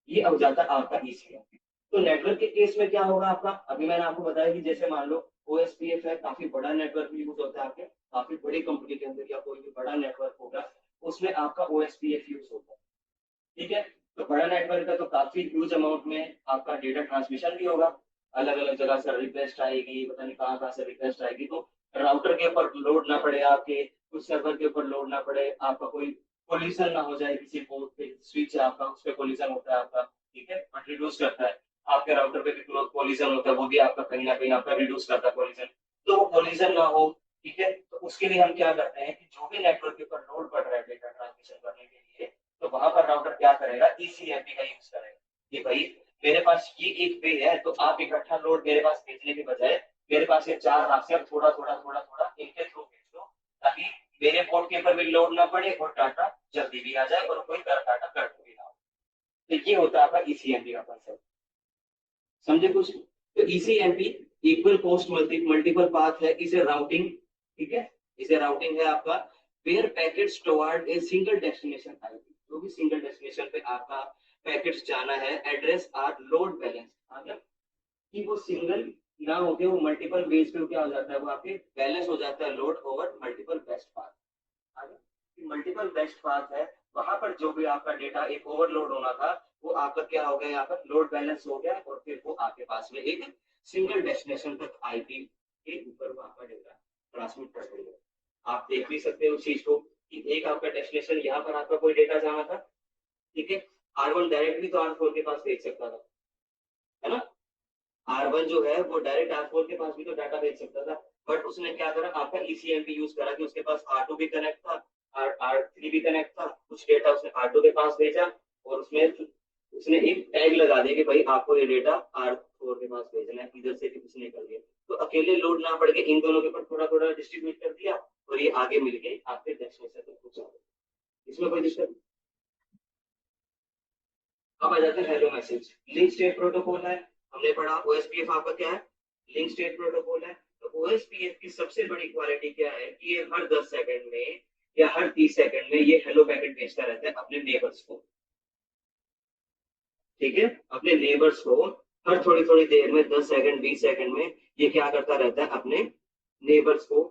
ये अब जाता है आपका ईसीएमपी। तो नेटवर्क के केस में क्या होगा आपका, अभी मैंने आपको बताया कि जैसे मान लो ओएसपीएफ है, काफी बड़ा नेटवर्क यूज होता है आपके, काफी बड़ी कंपनी के अंदर या कोई भी बड़ा नेटवर्क होगा उसमें आपका ओएसपीएफ यूज होता है। ठीक है, तो बड़ा नेटवर्क है तो काफी ह्यूज अमाउंट में आपका डेटा ट्रांसमिशन भी होगा, अलग अलग जगह से रिक्वेस्ट आएगी, पता नहीं कहाँ कहाँ से रिक्वेस्ट आएगी, तो राउटर के ऊपर लोड ना पड़े आपके, कुछ सर्वर के ऊपर लोड ना पड़े, आपका कोई कोलिशन ना हो जाए किसी पोर्ट पे, स्विच है आपका उस पर कोलिशन होता है आपका, ठीक है, बट रिड्यूस करता है। आपके राउटर पे भी कोलिशन होता है, वो भी आपका कहीं ना कहीं आपका रिड्यूस करता है कोलिशन, तो वो कोलिशन ना हो। ठीक है, तो उसके लिए हम क्या करते हैं कि जो भी नेटवर्क के ऊपर लोड पड़ रहा है डेटा ट्रांसमिशन करने के लिए, तो वहां पर राउटर क्या करेगा, ईसीएमपी का यूज करेगा कि भाई मेरे पास ये एक पे है, तो आप इकट्ठा लोड मेरे पास भेजने के बजाय मेरे पास ये 4 रास्ते, अब थोड़ा थोड़ा थोड़ा थोड़ा एक के थ्रू भेज दो, ताकि मेरे पोर्ट के ऊपर भी लोड ना पड़े और डाटा जल्दी भी आ जाए और कोई डाटा कट भी ना हो। तो ये होता है आपका ईसीएमपी का कॉन्सेप्ट, समझे कुछ। तो ECMP equal post multiple path है, इसे राउटिंग, ठीक है, इसे राउटिंग है आपका where packets toward a single destination IP, जो भी सिंगल डेस्टिनेशन पे आपका पैकेट्स जाना है, एड्रेस आर लोड बैलेंस, मतलब कि वो सिंगल ना होके वो मल्टीपल बेस पे क्या हो जाता है, वो आपके बैलेंस हो जाता है load over multiple best path. Multiple best path है, वहां पर जो भी आपका डेटा एक ओवरलोड होना था वो आपका क्या हो गया, यहाँ पर लोड बैलेंस हो गया और फिर वो आपके पास में एक सिंगल डेस्टिनेशन तक आईपी के ऊपर वो आपका डेटा ट्रांसमिट कर देगा। आप देख भी सकते हो उस चीज को कि एक आपका डेस्टिनेशन यहाँ पर आपका कोई डेटा जाना था, ठीक है, R1 डायरेक्टली तो R4 के पास भेज सकता था, है ना, R1 जो है वो डायरेक्ट R4 के पास भी तो डाटा भेज सकता था, बट उसने क्या करा, आपका ईसीएमपी यूज करा कि उसके पास R2 भी कनेक्ट था, R3 भी कनेक्ट था, कुछ डेटा उसने R2 के पास भेजा और उसमें उसने एक टैग लगा दिया कि भाई आपको ये डेटा R4 के पास भेजना है, इधर से भी उसने कर दिया, तो अकेले लोड ना पड़ के इन दोनों के ऊपर थोड़ा थोड़ा डिस्ट्रीब्यूट कर दिया और ये आगे मिलके आपके डेस्टिनेशन तक पहुंचा दिया। इसमें कोई दिक्कत। अब आ जाते हैं hello message, link state protocol है, हमने पढ़ा ओएसपीएफ आपका क्या है, लिंक स्टेट प्रोटोकॉल है। तो ओएसपीएफ की सबसे बड़ी क्वालिटी क्या है कि ये हर 10 सेकंड में या हर 30 सेकंड में ये हेलो पैकेट भेजता रहता है अपने नेबर्स को, ठीक है, अपने नेबर्स को हर थोड़ी थोड़ी देर में 10 सेकंड 20 सेकंड में ये क्या करता रहता है, अपने नेबर्स को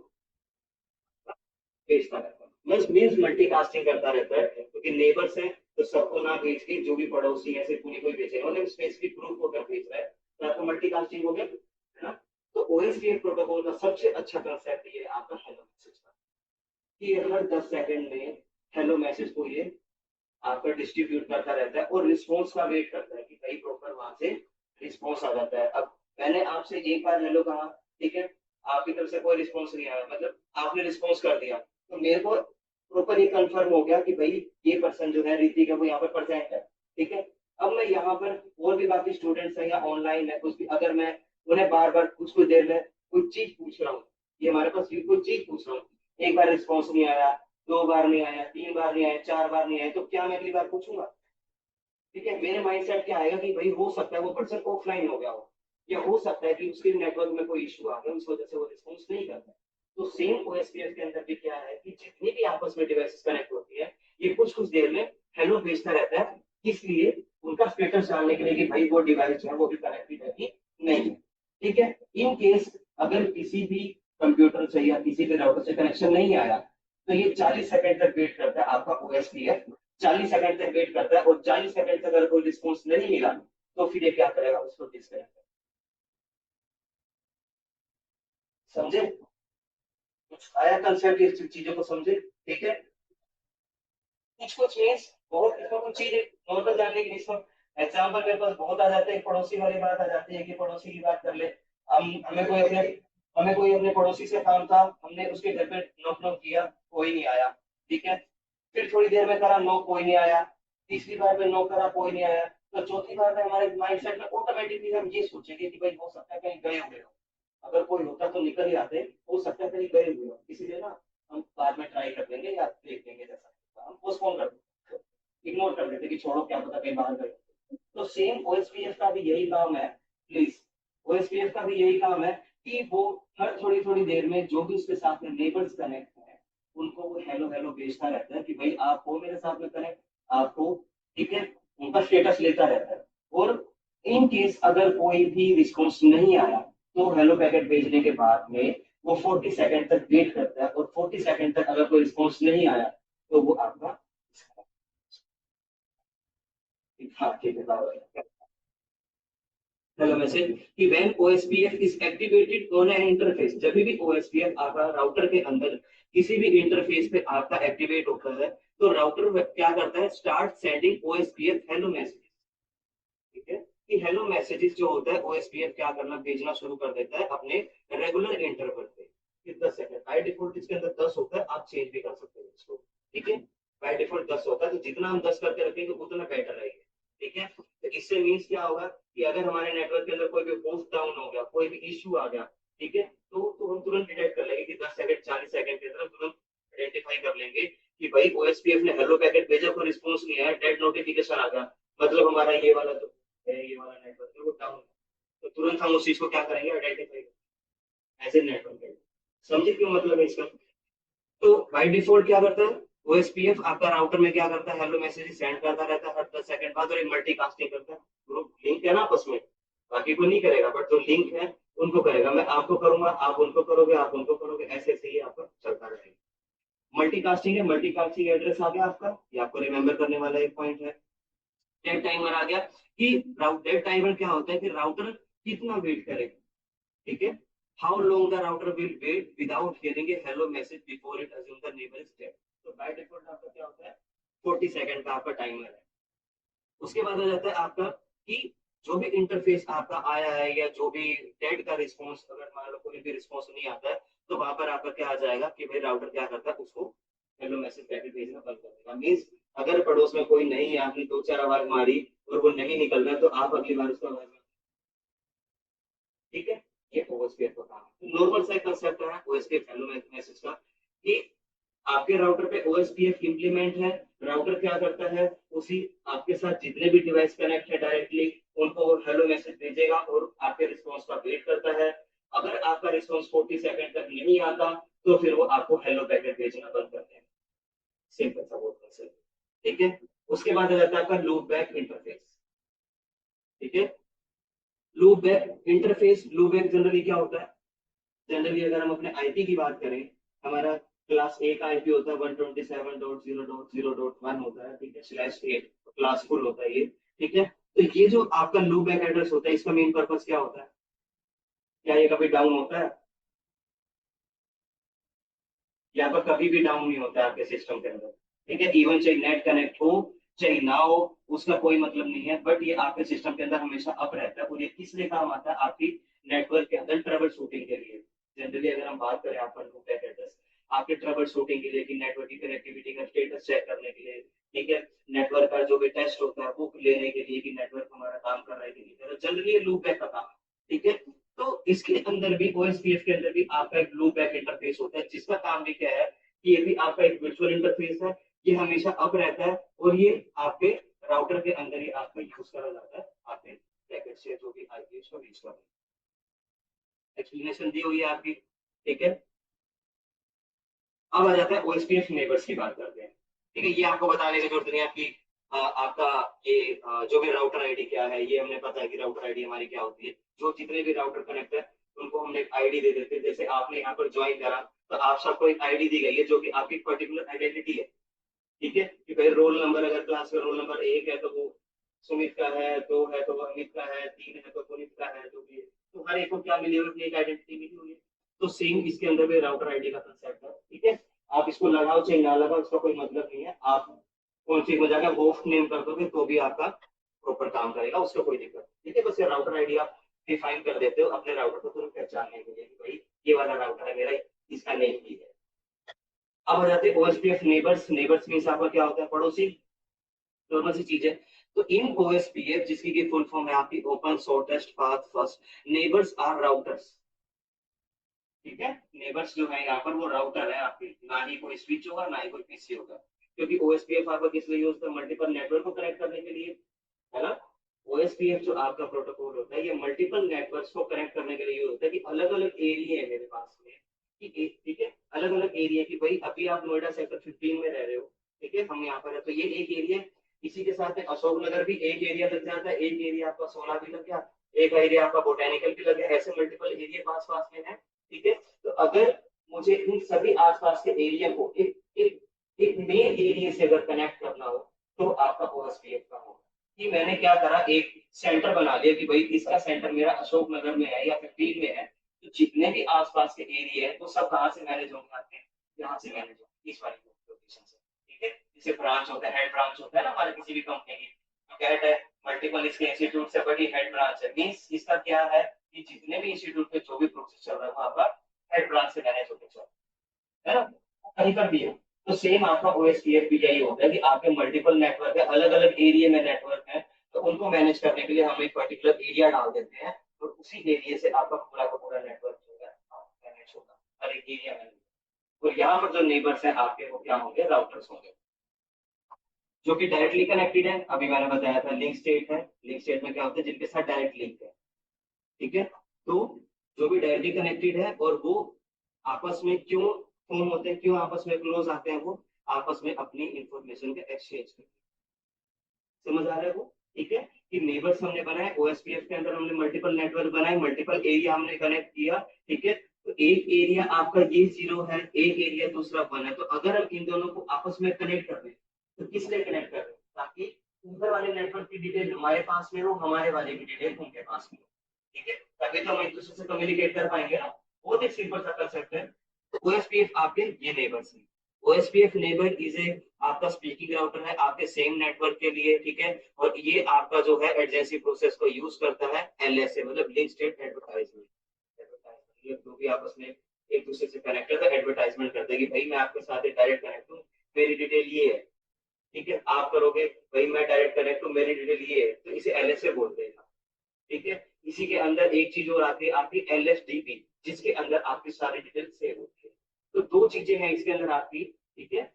भेजता रहता है, बस मीन्स मल्टीकास्टिंग करता रहता है, क्योंकि नेबर्स है तो सबको ना भेज के जो भी पड़ोसी है सिर्फ पूरी कोई भेजेगा, मतलब स्पेसिफिक ग्रुप होकर भेज रहा है, तो आपको मल्टीकास्टिंग हो गया, है ना। तो ओएसपीएफ प्रोटोकॉल का सबसे अच्छा कंसेप्ट ये है आपका हेलो मैसेज का, कि हर 10 सेकंड में हेलो मैसेज को ये आपका डिस्ट्रीब्यूट करता रहता है और रिस्पॉन्स का वेट करता है कि भाई प्रॉपर वहां से रिस्पॉन्स आ जाता है। अब मैंने आपसे एक बार हेलो कहा, ठीक है, आपकी तरफ से कोई रिस्पॉन्स नहीं आया, मतलब आपने रिस्पॉन्स कर दिया, तो मेरे को प्रॉपर ये कंफर्म हो गया कि भाई ये पर्सन जो है ऋतिक है वो यहाँ पर प्रेजेंट है, ठीक है। अब मैं यहाँ पर और भी बाकी स्टूडेंट्स हैं या ऑनलाइन है कुछ भी, अगर मैं उन्हें बार बार कुछ कुछ देर में कुछ चीज पूछ रहा हूँ, ये हमारे पास कुछ चीज पूछ रहा हूँ, एक बार रिस्पॉन्स नहीं आया, 2 बार नहीं आया, 3 बार नहीं आया, 4 बार नहीं आया, तो क्या मैं अगली बार पूछूंगा, ठीक है। मेरे माइंड सेट क्या आएगा कि भाई हो सकता है वो पर्सन ऑफलाइन हो गया हो, या हो सकता है कि उसके नेटवर्क में कोई इशू आ गया उस वजह से वो रिस्पॉन्स नहीं करता है। तो सेम ओएसपीएफ के अंदर भी क्या है कि जितनी भी आपस में डिवाइसेस कनेक्ट होती है, ये कुछ कुछ देर में हेलो भेजता रहता है, इसलिए उनका स्टेटस जानने के लिए कि भाई वो डिवाइस जो है वो भी कनेक्टेड है कि नहीं है, ठीक है। इन केस अगर किसी भी कंप्यूटर से या किसी भी राउटर से कनेक्शन नहीं आया, तो ये 40 सेकंड तक वेट करता है आपका ओएसपीएफ, 40 सेकंड तक वेट करता है और 40 सेकंड तक अगर कोई रिस्पॉन्स नहीं मिला तो फिर ये क्या करेगा, उसको डिस्कनेक्ट, समझे, कुछ आया कंसेप्ट, ये चीजों को समझे, ठीक है। कुछ कुछ मीन्स बहुत, इसमें कुछ चीज नॉर्मल जानने की, इसमें एग्जाम्पल मेरे पास बहुत आ जाते हैं, पड़ोसी वाली बात आ जाती है कि पड़ोसी की बात कर ले, हम हमें कोई अपने पड़ोसी से काम था, हमने उसके घर पे नॉक नॉक किया, कोई नहीं आया, ठीक है, फिर थोड़ी देर में करा नॉक, कोई नहीं आया, तीसरी बार में नॉक करा, कोई नहीं आया, तो चौथी बार में हमारे माइंड सेट में ऑटोमेटिकली हम ये सोचेंगे कि भाई हो सकता है कहीं गए हुए हो, अगर कोई होता तो निकल ही आते, हो सकता है कहीं गए हुए हो, इसीलिए ना हम बाद में ट्राई कर लेंगे या देख लेंगे, जैसा हम पोस्टपोन कर देते, इग्नोर कर देते कि छोड़ो क्या पता कहीं बाहर गए। तो सेम ओएसपीएफ का भी यही काम है, प्लीज, ओएसपीएफ का भी यही काम है कि वो हर थोड़ी थोड़ी देर में जो भी उसके साथ में नेबर्स कनेक्ट है उनको वो हेलो हेलो भेजता रहता है कि भाई आप हो मेरे साथ में कनेक्ट, आपको, ठीक है, उनका स्टेटस लेता रहता है। और इन केस अगर कोई भी रिस्पॉन्स नहीं आया तो हेलो पैकेट भेजने के बाद में वो 40 सेकंड तक वेट करता है, और 40 सेकंड तक अगर कोई रिस्पॉन्स नहीं आया तो वो आपका हेलो मैसेज कि when OSPF is activated on an interface, जब भी ओएसपीएफ आपका राउटर के अंदर किसी भी इंटरफेस पे आपका एक्टिवेट होता है तो राउटर क्या करता है, start sending OSPF hello message. ठीक है, कि हेलो मैसेजेस जो होता है ओएसपीएफ क्या करना, भेजना शुरू कर देता है अपने रेगुलर इंटरवल पे कि 10 सेकंड। बाय डिफॉल्ट इसके अंदर 10 होता है, आप चेंज भी कर सकते हो इसको। ठीक है, बाय डिफॉल्ट 10 होता है, तो जितना हम 10 करके रखेंगे उतना बेटर रहेगा। ठीक है, तो इससे मीन्स क्या होगा कि अगर हमारे नेटवर्क के अंदर कोई भी होस्ट डाउन हो गया, कोई भी इश्यू आ गया, ठीक है, तो हम तुरंत डिटेक्ट कर लेंगे कि 10 सेकंड 40 सेकंड के अंदर हम तुरंत आइडेंटिफाई कर लेंगे कि भाई ओएसपीएफ ने हेलो पैकेट भेजा, कोई रिस्पॉन्स नहीं आया, डेड नोटिफिकेशन आ गया, मतलब हमारा ये वाला जो है, ये वाला नेटवर्क है वो डाउन है। तो तुरंत हम उस चीज को क्या करेंगे, आइडेंटिफाई एज ए नेटवर्क। समझे क्यों मतलब है इसका? तो बाय डिफॉल्ट क्या करता है ओएसपीएफ आपका राउटर में, क्या करता है, हेलो मैसेज सेंड करता रहता है हर 10 सेकंड बाद, और एक मल्टीकास्टिंग करता है। ग्रुप लिंक है ना आपस में, बाकी को नहीं करेगा, बट जो लिंक है उनको करेगा। मैं आपको करूंगा, आप उनको करोगे, आप उनको करोगे, ऐसे ऐसे ही आपका चलता रहेगा। मल्टीकास्टिंग है, मल्टीकास्टिंग एड्रेस आ गया आपका, ये आपको रिमेंबर करने वाला एक पॉइंट है। डेड टाइमर आ गया कि डेड टाइमर क्या होता है कि राउटर कितना वेट करेगा। ठीक है, how long the router will wait without hearing a hello message before it assume the neighbour is dead. तो बाय डिफॉल्ट आपका क्या होता है, 40 सेकंड का आपका टाइमर है। उसके बाद आ जाता है आपका कि जो भी इंटरफेस आपका आया है या जो भी डेड का रिस्पॉन्स, अगर मान लो कोई भी रिस्पॉन्स नहीं आता है तो वहां पर आपका क्या आ जाएगा कि भाई राउटर क्या करता है, उसको हेलो मैसेज पैकेट भेजना बंद कर देगा। मीन्स अगर पड़ोस में कोई नहीं है, आपने दो चार आवाज मारी और वो नहीं निकल रहा है, तो आप अगली बार उसको आवाज मार। ठीक है, ये ओएसपीएफ का काम है। नॉर्मल सा कंसेप्ट है ओएसपीएफ हेलो मैसेज का कि आपके राउटर पे ओएसपीएफ इंप्लीमेंट है। राउटर क्या करता है, उसी आपके साथ जितने भी डिवाइस कनेक्ट है डायरेक्टली उनको हेलो मैसेज भेजेगा और आपके रिस्पॉन्स का वेट करता है। अगर आपका रिस्पॉन्स 40 सेकंड तक नहीं आता तो फिर वो आपको हेलो पैकेट भेजना बंद कर देगा। सिंपल सा वो कंसेप्ट। ठीक है, उसके बाद आ जाता है आपका लूप बैक इंटरफेस। ठीक है, loop back interface, loop back generally क्या होता है, जनरली अगर हम अपने आईपी की बात करें, हमारा क्लास ए का आईपी होता है 127.0.0.1 होता है। ठीक है, /8 क्लास फुल होता है ये। ठीक है, तो ये जो आपका लूप बैक एड्रेस होता है, इसका मेन पर्पस क्या होता है, क्या ये कभी डाउन होता है? यहाँ पर कभी भी डाउन नहीं होता है आपके सिस्टम के अंदर। ठीक है, इवन चाहे नेट कनेक्ट हो चाहे ना हो, उसका कोई मतलब नहीं है, बट ये आपके सिस्टम के अंदर हमेशा अप रहता है। और ये किस लिए काम आता है, आपकी नेटवर्क के अंदर ट्रबल शूटिंग के लिए। जनरली अगर हम बात करें आपका लूप बैक एड्रेस आपके ट्रबल शूटिंग के लिए, कि नेटवर्क की कनेक्टिविटी का स्टेटस चेक करने के लिए। ठीक है, नेटवर्क का जो भी टेस्ट होता है वो लेने के लिए कि नेटवर्क हमारा काम कर रहा है कि नहीं कर रहा, जनरली ये लूप बैक का काम है। ठीक है, तो इसके अंदर भी ओएसपीएफ के अंदर भी आपका एक लूप बैक इंटरफेस होता है, जिसका काम भी क्या है कि ये भी आपका एक वर्चुअल इंटरफेस है। ये हमेशा अप रहता है और ये आपके राउटर के अंदर ही आपका यूज करा जाता है आपके पैकेट से जो भी आईपी उसको रीच कर। एक्सप्लेनेशन दी हुई है आपकी। ठीक है, अब आ जाता है ओएसपीएफ नेबर्स की बात करते हैं। ठीक है, ये आपको बताने की जरूरत नहीं है आपकी आपका ये जो भी राउटर आईडी क्या है, ये हमने पता है कि राउटर आईडी हमारी क्या होती है। जो जितने भी राउटर कनेक्ट है उनको हमने एक आईडी दे देते हैं। जैसे आपने यहाँ पर ज्वाइन करा तो आप सबको एक आईडी दी गई है जो कि आपकी पर्टिकुलर आइडेंटिटी है। ठीक है, कि भाई रोल नंबर, अगर क्लास का रोल नंबर 1 है तो वो सुमित का है, 2 है तो वो अमित का है, 3 है तो पुनीत का है, जो भी है। तो हर एक को क्या मिली हुई, अपनी एक आइडेंटिटी मिली हुई है। तो सेम इसके अंदर भी राउटर आईडी का कंसेप्ट है। ठीक है, आप इसको लगाओ चाहे ना लगाओ उसका कोई मतलब नहीं है। आप कौन सी में जाकर होस्ट नेम कर दोगे तो भी आपका प्रॉपर काम करेगा, उसका कोई दिक्कत नहीं। ठीक है, बस ये राउटर आईडी आप डिफाइन कर देते हो अपने राउटर को तुरंत पहचानने के लिए कि भाई ये वाला राउटर है मेरा, इसका नेम ही है। अब आ जाते हैं ओएसपीएफ नेबर्स। नेबर्स मीन्स आपका क्या होता है, पड़ोसी। नॉर्मल सी चीज है। तो इन ओएसपीएफ जिसकी की फुल फॉर्म है आपकी open shortest path first, neighbours are routers. ठीक है, नेबर्स जो है यहाँ पर वो राउटर है आपकी, ना ही कोई स्विच होगा ना ही कोई पीसी होगा। क्योंकि ओएसपीएफ आपका किस लिए यूज होता है, मल्टीपल नेटवर्क को कनेक्ट करने के लिए, है ना। ओएसपीएफ जो आपका प्रोटोकॉल होता है ये मल्टीपल नेटवर्क्स को कनेक्ट करने के लिए यूज होता है, कि अलग अलग एरिया है मेरे पास में, ठीक है, अलग अलग एरिया की। भाई अभी आप नोएडा सेक्टर 15 में रह रहे हो, ठीक है, हम यहाँ पर है, तो ये एक एरिया है। इसी के साथ में अशोक नगर भी एक एरिया लग जाता है, एक एरिया आपका सोना भी लग गया, एक एरिया आपका बोटेनिकल भी लग गया, ऐसे मल्टीपल एरिया पास पास में है। ठीक है, तो अगर मुझे इन सभी आसपास के एरिया को एक एक एक मेन एरिया से अगर कनेक्ट करना हो तो आपका ओएसपीएफ का होगा। कि मैंने क्या करा, एक सेंटर बना लिया कि भाई इसका सेंटर मेरा अशोक नगर में है या फिर पीर में है, तो जितने भी आसपास के एरिया है वो सब कहाँ से मैनेज होंगे, आपके यहाँ से मैनेज होंगे, इस वाली लोकेशन से। ठीक है, जैसे ब्रांच होता है, हेड ब्रांच होता है ना हमारे किसी भी कंपनी की, तो क्या है मल्टीपल इसके इंस्टीट्यूट से बड़ी हेड ब्रांच है, मीन्स इसका क्या है कि जितने भी इंस्टीट्यूट पे जो भी प्रोसेस चल रहा है वहां पर हेड ब्रांच से मैनेज होते चल है ना, कहीं पर भी है। तो सेम आपका ओएसपीएफ भी यही होता है कि आपके मल्टीपल नेटवर्क है, अलग अलग एरिया में नेटवर्क है, तो उनको मैनेज करने के लिए हम एक पर्टिकुलर एरिया डाल देते हैं, तो उसी एरिया से आपका पूरा का पूरा नेटवर्क जो है मैनेज होगा, हर एक एरिया में। तो यहाँ पर जो नेबर्स हैं आपके वो क्या होंगे, राउटर्स होंगे, जो कि डायरेक्टली कनेक्टेड है। अभी मैंने बताया था लिंक स्टेट है, लिंक स्टेट में क्या होता है, जिनके साथ डायरेक्ट लिंक है। ठीक है, तो जो भी डायरेक्टली कनेक्टेड है और वो आपस में क्यों फोन होते हैं, क्यों आपस में क्लोज आते हैं, वो आपस में अपनी इंफॉर्मेशन के एक्सचेंज करते हैं। समझ आ रहा है वो? ठीक है, कि नेबर्स हमने बनाए, ओएसपीएफ के अंदर हमने मल्टीपल नेटवर्क बनाए, मल्टीपल एरिया हमने कनेक्ट किया। ठीक है, तो एक एरिया आपका ये 0 है, एक एरिया दूसरा 1 है, तो अगर हम इन दोनों को आपस में कनेक्ट कर रहे हैं तो किस लिए कनेक्ट कर रहे हैं, ताकि ऊपर वाले नेटवर्क की डिटेल हमारे पास में हो, हमारे वाले की डिटेल उनके पास में हो। ठीक है, तभी तो हम एक दूसरे से कम्युनिकेट कर पाएंगे ना। बहुत एक सिंपल सा कंसेप्ट है। तो ओएसपीएफ आपके ये नेबर्स हैं। ओएसपीएफ नेबर इज ए आपका स्पीकिंग राउटर है आपके सेम नेटवर्क के लिए। ठीक है, और ये आपका जो है एडजेंसी प्रोसेस को यूज करता है एलएसए, मतलब लिंक स्टेट एडवर्टाइजमेंट। एडवर्टाइजमेंट जो भी आपस में एक दूसरे से कनेक्टेड है, एडवर्टाइजमेंट करते हैं कि भाई मैं आपके साथ डायरेक्ट कनेक्ट हूँ, मेरी डिटेल ये है। ठीक है, आप करोगे भाई मैं डायरेक्ट कनेक्ट हूँ, मेरी डिटेल ये है, तो इसे एलएसए बोलते हैं। ठीक है, इसी के अंदर एक चीज और आती है आपकी एलएसडीपी, जिसके अंदर आपकी सारी डिटेल सेव होती है। तो दो चीजें हैं इसके अंदर आपकी। ठीक है,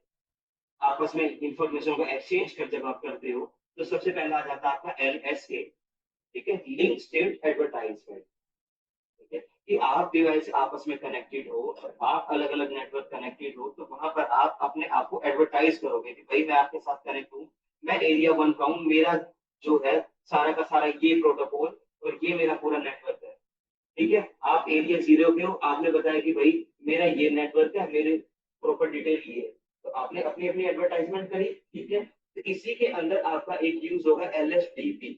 आपस में इंफॉर्मेशन को एक्सचेंज कर जब आप करते हो, तो सबसे पहला आ जाता है आपका एलएसए। ठीक है, लिंक स्टेट एडवर्टाइजमेंट। ठीक है, कि आप डिवाइस आपस में कनेक्टेड हो, आप अलग अलग नेटवर्क कनेक्टेड हो, तो वहां पर आप अपने आप को एडवर्टाइज करोगे कि भाई मैं आपके साथ कनेक्ट हूँ, मैं एरिया 1 का हूँ, मेरा जो है सारा का सारा ये प्रोटोकॉल और ये मेरा पूरा नेटवर्क है। ठीक है, आप एरिया 0 के हो, आपने बताया कि भाई मेरा ये नेटवर्क है, मेरे प्रॉपर डिटेल ये है, तो आपने अपनी अपनी एडवर्टाइजमेंट करी। ठीक है, तो इसी के अंदर आपका एक यूज होगा एलएसडीपी।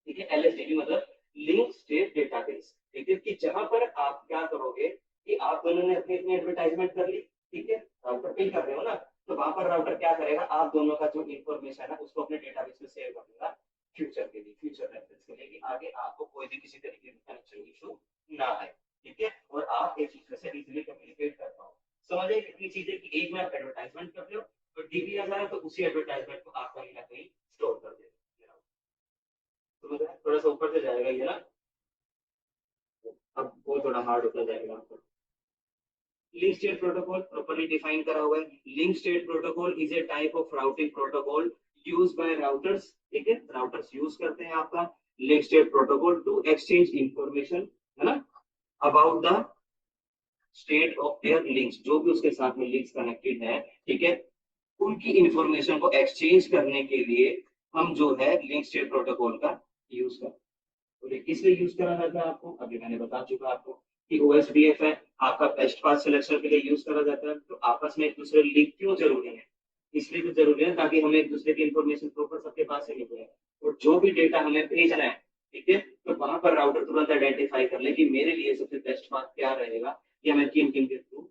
ठीक है, एलएसडीपी मतलब लिंक स्टेट डेटाबेस। ठीक है, कि जहां पर आप क्या करोगे कि आप दोनों ने अपनी अपनी एडवर्टाइजमेंट कर ली। ठीक है, राउटर पे ही कर रहे हो ना, तो वहां पर राउटर क्या करेगा, आप दोनों का जो इन्फॉर्मेशन है उसको अपने डेटाबेस में सेव कर देगा फ्यूचर के लिए, फ्यूचर रेफरेंस के लिए, कि आगे आपको कोई भी किसी तरीके का कनेक्शन इशू ना आए। ठीक है, और आप एक दूसरे से इजीली कम्युनिकेट कर पाओ। समझिए कितनी चीजें कि एक में आप एडवर्टाइजमेंट कर रहे हो, तो डीपी आ जाए तो उसी एडवर्टाइजमेंट को आप कहीं ना कहीं स्टोर कर देते हो। समझ रहे हैं? थोड़ा सा ऊपर से जाएगा ये ना, अब वो थोड़ा हार्ड होता जाएगा आपको। Link state protocol properly define करा हुआ है। Link state protocol is a type of routing protocol use by routers. ठीक है, राउटर्स यूज करते हैं आपका link state protocol to exchange information, है ना, about the state of their links, जो भी उसके साथ में लिंक्स कनेक्टेड है। ठीक है, उनकी इंफॉर्मेशन को एक्सचेंज करने के लिए हम जो है लिंक स्टेट प्रोटोकॉल का यूज करते हैं। तो ये किस लिए यूज करा जाता है आपको अभी मैंने बता चुका आपको कि ओएसडीएफ है आपका बेस्ट पाथ सिलेक्शन के लिए यूज करा जाता है। तो आपस में एक दूसरे लिंक क्यों जरूरी है, इसलिए तो जरूरी है ताकि हमें एक दूसरे की इंफॉर्मेशन प्रॉपर सबके पास से निकले और जो भी डेटा हमें भेजना है। ठीक है, तो वहां पर राउटर तुरंत आइडेंटिफाई कर ले कि मेरे लिए सबसे बेस्ट पाथ क्या रहेगा या मैं किन किन के थ्रू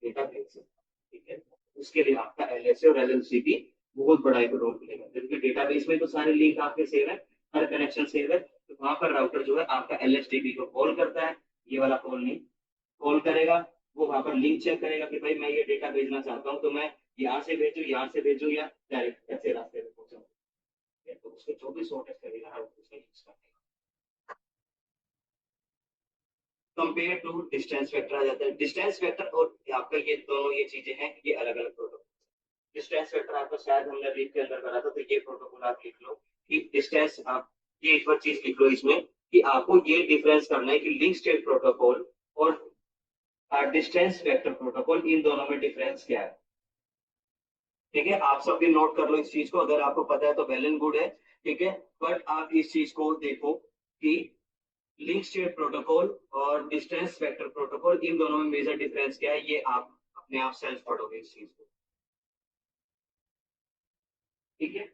डेटा भेज सकता हूँ। ठीक है, उसके लिए आपका एलएसए और एलएलसीपी बहुत बड़ा एक रोल प्ले करता है, क्योंकि डेटाबेस में तो सारे लिंक आपके सेव है, हर कनेक्शन सेव है, तो वहां पर राउटर जो है आपका एलएचटीपी को कॉल करता है, ये वाला कॉल नहीं, कॉल करेगा, वो वहां पर लिंक चेक करेगा कि भाई मैं ये डेटा भेजना चाहता हूँ, तो मैं यहाँ से भेजू या डायरेक्ट ऐसे रास्ते पे पहुंचाऊँ। तो उसको जो भी शॉर्टेस्ट करेगा राउटर उसका यूज करेगा। कंपेयर टू डिस्टेंस वेक्टर आ जाता है। डिस्टेंस वेक्टर और आपका ये दोनों ये चीजें हैं, ये अलग अलग प्रोटोकॉल। डिस्टेंस वेक्टर आपको शायद हमने रीड के अंदर करा था, तो ये प्रोटोकॉल आप लिख लो कि डिस्टेंस आप ये एक बार चीज लिख लो इसमें कि आपको ये डिफरेंस करना है कि लिंक स्टेट प्रोटोकॉल और डिस्टेंस वेक्टर प्रोटोकॉल इन दोनों में डिफरेंस क्या है। ठीक है, आप सब भी नोट कर लो इस चीज को, अगर आपको पता है तो वेल एंड गुड है। ठीक है, बट आप इस चीज को देखो कि लिंक स्टेट प्रोटोकॉल और डिस्टेंस वेक्टर प्रोटोकॉल, इन दोनों में मेजर डिफरेंस क्या है, ये आप अपने आप सेल्फ पढ़ोगे इस चीज को। ठीक है,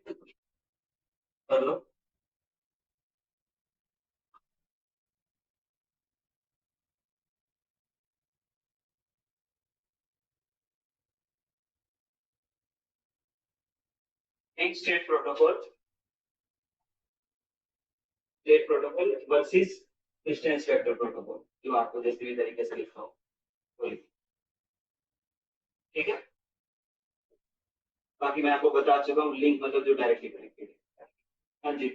कर लो। Link state protocol, state protocol versus distance vector protocol, जो आपको जैसे भी तरीके से लिखा हो वो लिखो। ठीक है, बाकी मैं आपको बता चुका हूँ, लिंक मतलब जो डायरेक्टली कनेक्टेड है। हाँ जी,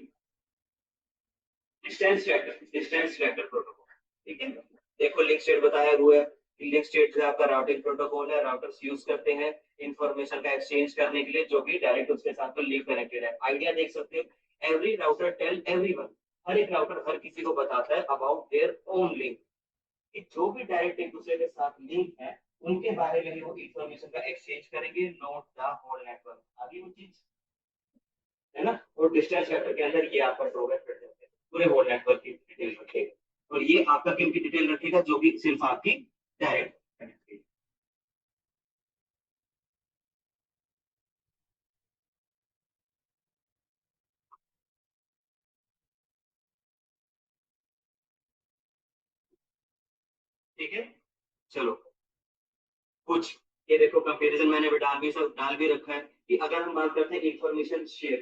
डिस्टेंस वेक्टर प्रोटोकॉल। ठीक है, देखो लिंक स्टेट बताया हुआ है कि लिंक स्टेट जो आपका राउटिंग प्रोटोकॉल है, राउटर्स यूज करते हैं इंफॉर्मेशन का एक्सचेंज करने के लिए, जो कि डायरेक्ट उसके साथ में लिंक कनेक्टेड है। आइडिया देख सकते हो, एवरी राउटर टेल एवरीवन, हर एक राउटर हर किसी को बताता है अबाउट देयर ओन लिंक, कि जो भी डायरेक्ट एक दूसरे के साथ लिंक है उनके बारे में ही वो इंफॉर्मेशन का एक्सचेंज करेंगे, नॉट द होल नेटवर्क। आगे वो चीज है ना, और डिस्टेंस वेक्टर के अंदर ये आपका प्रोग्राम कर जाते हैं, पूरे होल नेटवर्क की डिटेल रखेगा, और ये आपका किन की डिटेल रखेगा, जो कि सिर्फ आपकी डायरेक्ट कनेक्टेड। ठीक है, चलो कुछ ये देखो कंपैरिजन मैंने भी डाल भी रखा है कि अगर हम बात करते हैं इंफॉर्मेशन शेयर,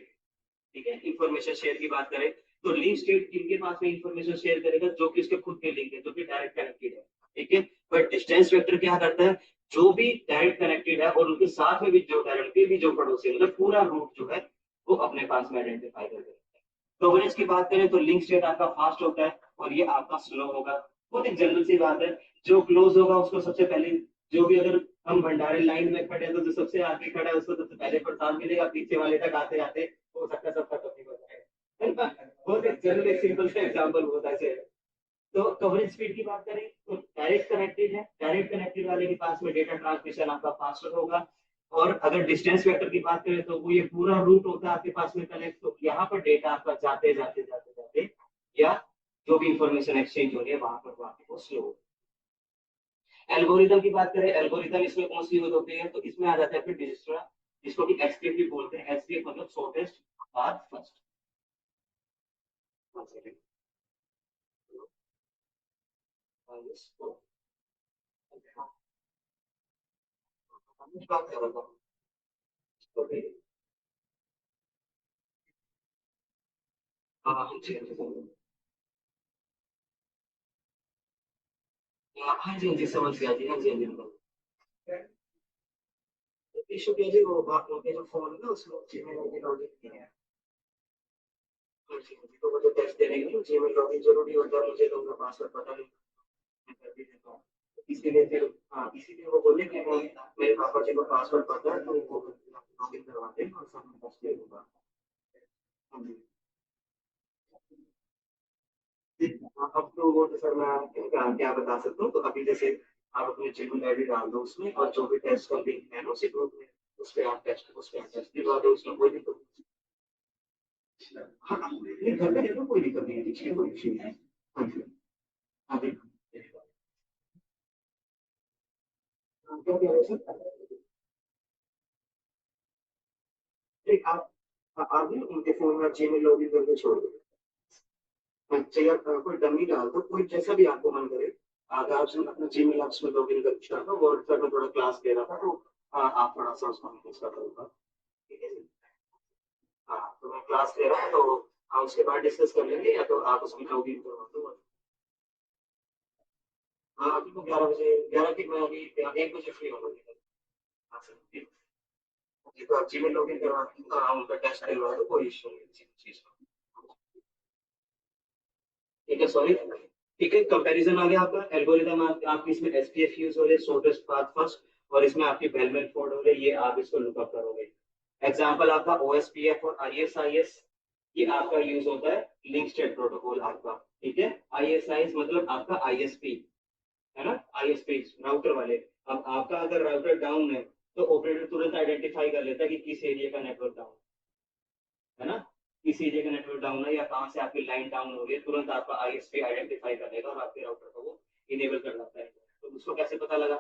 ठीक है, इंफॉर्मेशन शेयर की बात करें तो लिंक स्टेट किनके पास में इंफॉर्मेशन शेयर करेगा, जो कि उसके खुद के लिंक है, जो कि डायरेक्ट कनेक्टेड है। ठीक है, बट डिस्टेंस वेक्टर क्या करता है, जो भी डायरेक्ट कनेक्टेड है और उनके साथ में भी जो डायरेक्टली भी जो पड़ोसी है, मतलब पूरा रूट जो है वो अपने पास में आइडेंटिफाई करके रखता है। कवरेज की बात करें तो लिंक स्टेट आपका फास्ट होता है और ये आपका स्लो होगा। बहुत एक जनरल सी बात है, जो क्लोज होगा उसको सबसे पहले, जो भी अगर हम भंडारे लाइन में खड़े हैं तो जो सबसे आगे खड़ा है उसको सबसे पहले प्रसाद मिलेगा, पीछे वाले तक आते आते हो सकता है सबका कभी हो जाएगा, है ना? बहुत एक जनरल एक सिंपल सा एग्जाम्पल होता है। तो कवरेज स्पीड की बात करें तो डायरेक्ट कनेक्टेड है, डायरेक्ट कनेक्टेड वाले के पास में डेटा ट्रांसमिशन आपका फास्टर होगा। और अगर डिस्टेंस वेक्टर की बात करें तो वो ये पूरा रूट होता है आपके पास में कनेक्ट, तो यहाँ पर डेटा आपका जाते जाते जाते जाते या जो भी इंफॉर्मेशन एक्सचेंज हो रही है वहां पर वो आपको स्लो हो। एल्गोरिदम की बात करें, एल्गोरिदम इसमें कौन सी यूज होती है, तो इसमें आ जाता है फिर डिजिस्ट्रा, जिसको कि एसकेप भी बोलते हैं, एसकेप मतलब शॉर्टेस्ट पाथ फर्स्ट। बात कर रहा था। हाँ हाँ जी, हाँ जी, हाँ जी, हाँ जी, समझ गया जी, हाँ जी, हाँ जी। इशू क्या जी, वो बात होती है जो फोन है ना उसमें जीमेल आईडी लॉगिन किया है। हाँ जी, हाँ जी, तो मुझे टेस्ट देने के लिए जीमेल लॉगिन जरूरी होता है, मुझे तो उनका पासवर्ड पता नहीं, मैं कर भी देता हूँ। इसीलिए फिर हाँ, इसीलिए वो बोले कि वो मेरे पापा जी को पासवर्ड पता है तो वो लॉगिन करवा दें और सब मैं टेस्ट दे दूंगा। हाँ जी, हाँ, अब तो वो तो सर मैं क्या बता सकता हूँ, तो अभी जैसे आप अपने जीमेल आईडी डाल दो उसमें, और जो भी टेस्ट का लिंक है ना उसी ग्रुप में, उस पे आप टेस्ट दिलवा दो, उसमें कोई दिक्कत नहीं। हाँ नहीं, घर पे है तो कोई दिक्कत नहीं है, ठीक है, कोई इश्यू नहीं है। हाँ जी, हाँ जी, क्या कह रहे हैं सर? नहीं, आप भी उनके फोन में जीमेल लॉगिन करके छोड़ दो। अच्छा, या कोई डमी डाल दो, कोई जैसा भी आपको मन करे। अगर आप अपना जीमेल आप उसमें लॉगिन करके छोड़ दो, और सर मैं थोड़ा क्लास दे रहा था तो आप थोड़ा सा उसको मैनेज कर दोगे। ठीक है जी, हाँ तो मैं क्लास ले रहा हूँ तो हम उसके बाद डिस्कस कर लेंगे, या तो आप उसमें लॉगिन करवा दो। हाँ अभी तो 11 बजे, 11 की मैं अभी 1 बजे फ्री होंगे। हाँ सर, ठीक है, तो आप जीमेल लॉगिन करवा के उनका टेस्ट करवा दो, कोई इशू नहीं किसी चीज का। ठीक है, सॉरी। ठीक है, कंपैरिजन आ गया आपका, एल्गोरिदम आपकी इसमें एसपीएफ यूज हो रहे, शॉर्टेस्ट पाथ फर्स्ट, और इसमें आपकी बेलमैन फोर्ड हो रही, ये आप इसको लुकअप करोगे। एग्जांपल आपका ओएसपीएफ और आईएसआईएस, ये आपका यूज होता है लिंक स्टेट प्रोटोकॉल आपका। ठीक है, आईएसआईएस मतलब आपका आईएसपी, है ना, आईएसपी राउटर वाले। अब आपका अगर राउटर डाउन है तो ऑपरेटर तुरंत आइडेंटिफाई कर लेता है कि किस एरिया का नेटवर्क डाउन है ना, किस एरिया का नेटवर्क डाउन है या कहाँ से आपकी लाइन डाउन हो रही है, तुरंत आपका आईएसपी आइडेंटिफाई कर लेगा और आपके राउटर को वो इनेबल कर देता है। तो उसको कैसे पता लगा,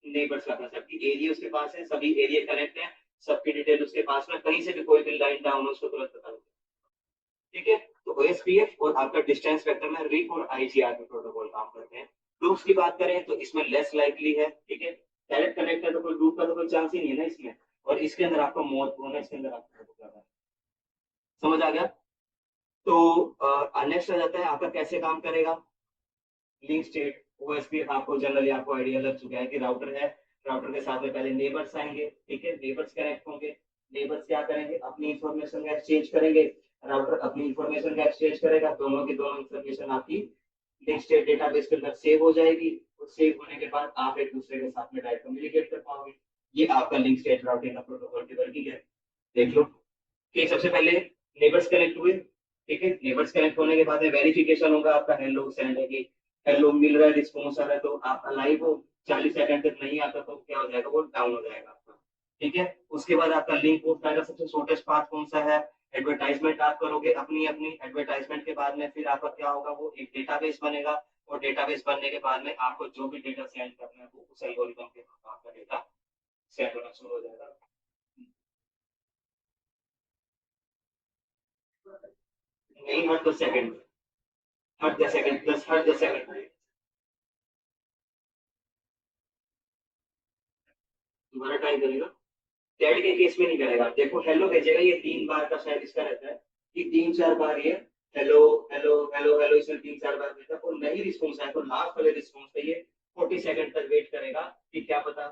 नेबर्स का था, सबकी एरिया उसके पास है, सभी एरिया कनेक्ट है, सबकी डिटेल उसके पास में, कहीं से भी कोई भी लाइन डाउन हो उसको तुरंत पता लगता है। ठीक है, तो ओएसपीएफ और आपका डिस्टेंस वेक्टर में रिप और आईजीआर में प्रोटोकॉल काम करते हैं। लूप्स की बात करें तो इसमें लेस लाइकली है, ठीक है, डायरेक्ट कनेक्ट है तो कोई लूप का तो कोई चांस ही नहीं है ना इसमें, और इसके अंदर आपका महत्वपूर्ण है, इसके अंदर आपका समझ आ गया। तो नेक्स्ट आ जाता है आपका कैसे काम करेगा लिंक स्टेट। ओएसपी आपको जनरली आपको आइडिया लग चुका है कि राउटर है, राउटर के साथ में पहले नेबर्स आएंगे, ठीक है, नेबर्स कनेक्ट होंगे, नेबर्स क्या करेंगे, अपनी इंफॉर्मेशन का एक्सचेंज करेंगे, राउटर अपनी इंफॉर्मेशन का एक्सचेंज करेगा, दोनों की दोनों इंफॉर्मेशन आपकी लिंक स्टेट डेटाबेस के अंदर सेव हो जाएगी, और सेव होने के बाद आप एक दूसरे के साथ में डायरेक्ट कम्युनिकेट कर पाओगे। ये आपका लिंक स्टेट राउटिंग का प्रोटोकॉल की वर्किंग है। देख लो कि सबसे पहले नेबर्स कनेक्ट हुए, ठीक है, नेबर्स कनेक्ट होने के बाद में वेरिफिकेशन होगा आपका, हेलो सेंड है कि हेलो मिल रहा है, रिस्पॉन्स आ रहा है, तो आपका लाइव हो, 40 सेकंड तक नहीं आता तो क्या हो जाएगा, वो डाउन हो जाएगा आपका। ठीक है, उसके बाद आपका लिंक पोस्ट आएगा, सबसे शॉर्टेस्ट पाथ कौन सा है, एडवर्टाइजमेंट आप करोगे अपनी अपनी, एडवर्टाइजमेंट के बाद में फिर आपका क्या होगा, वो एक डेटाबेस बनेगा, और डेटाबेस बनने के बाद में आपको जो भी डेटा सेंड करना है वो उस एल्गोरिथम के थ्रू आपका डेटा सेंड होना शुरू हो जाएगा। नहीं, हर 10 सेकंड, हर 10 सेकंड प्लस हर 10 सेकंड तुम्हारा टाइम करेगा, डेड के केस में नहीं करेगा। देखो हेलो भेजेगा, ये 3 बार का शायद इसका रहता है कि 3-4 बार ये हेलो हेलो हेलो हेलो इसमें 3-4 बार भेजा और नहीं रिस्पॉन्स आया तो लास्ट वाले रिस्पॉन्स पे ये 40 सेकंड तक वेट करेगा कि क्या पता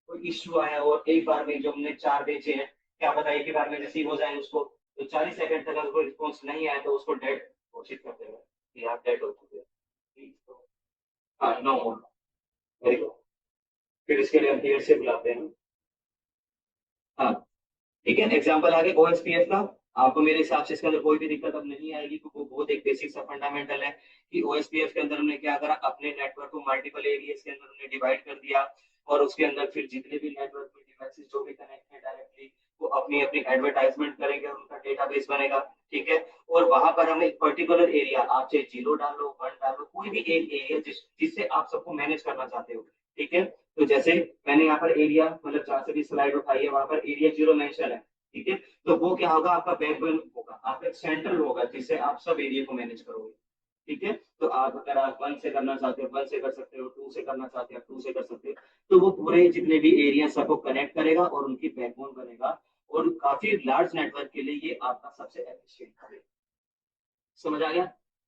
कोई इश्यू आया, और एक बार में जो हमने 4 भेजे हैं क्या पता एक ही बार में रिसीव हो जाए उसको, तो 40 सेकंड तक अगर कोई रिस्पॉन्स नहीं आया तो उसको डेड घोषित कर देगा कि आप डेड हो चुके हैं। हाँ, नो मोर, वेरी गुड, फिर इसके लिए हम देर से बुलाते हैं। हाँ, ठीक है, एग्जाम्पल आगे ओएसपीएफ का, आपको मेरे हिसाब से इसके अंदर कोई भी दिक्कत अब नहीं आएगी क्योंकि वो बहुत एक बेसिक सा फंडामेंटल है कि ओएसपीएफ के अंदर हमने क्या करा, अपने नेटवर्क को मल्टीपल एरियाज के अंदर हमने डिवाइड कर दिया, और उसके अंदर फिर जितने भी नेटवर्क में डिवाइसेस जो भी कनेक्ट है डायरेक्टली वो अपनी अपनी एडवर्टाइजमेंट करेंगे और उनका डेटाबेस बनेगा। ठीक है, और वहां पर हम एक पर्टिकुलर एरिया, आप चाहे 0 डालो 1 डालो, कोई भी एक एरिया जिससे आप सबको मैनेज करना चाहते हो। ठीक है, तो जैसे मैंने यहाँ पर एरिया मतलब जहाँ से भी स्लाइड उठाई है वहां पर एरिया 0 मेंशन है। ठीक है, तो वो क्या होगा, आपका बैकबोन होगा, आपका एक सेंट्रल होगा जिससे आप सब एरिया को मैनेज करोगे। ठीक है, तो आप अगर आप 1 से करना चाहते हो 1 से कर सकते हो, 2 से करना चाहते हो 2 से कर सकते हो, तो वो पूरे जितने भी एरिया सबको कनेक्ट करेगा और उनकी बैकबोन बनेगा, और काफी लार्ज नेटवर्क के लिए ये आपका सबसे एफिशिएंट है। समझ आ गया,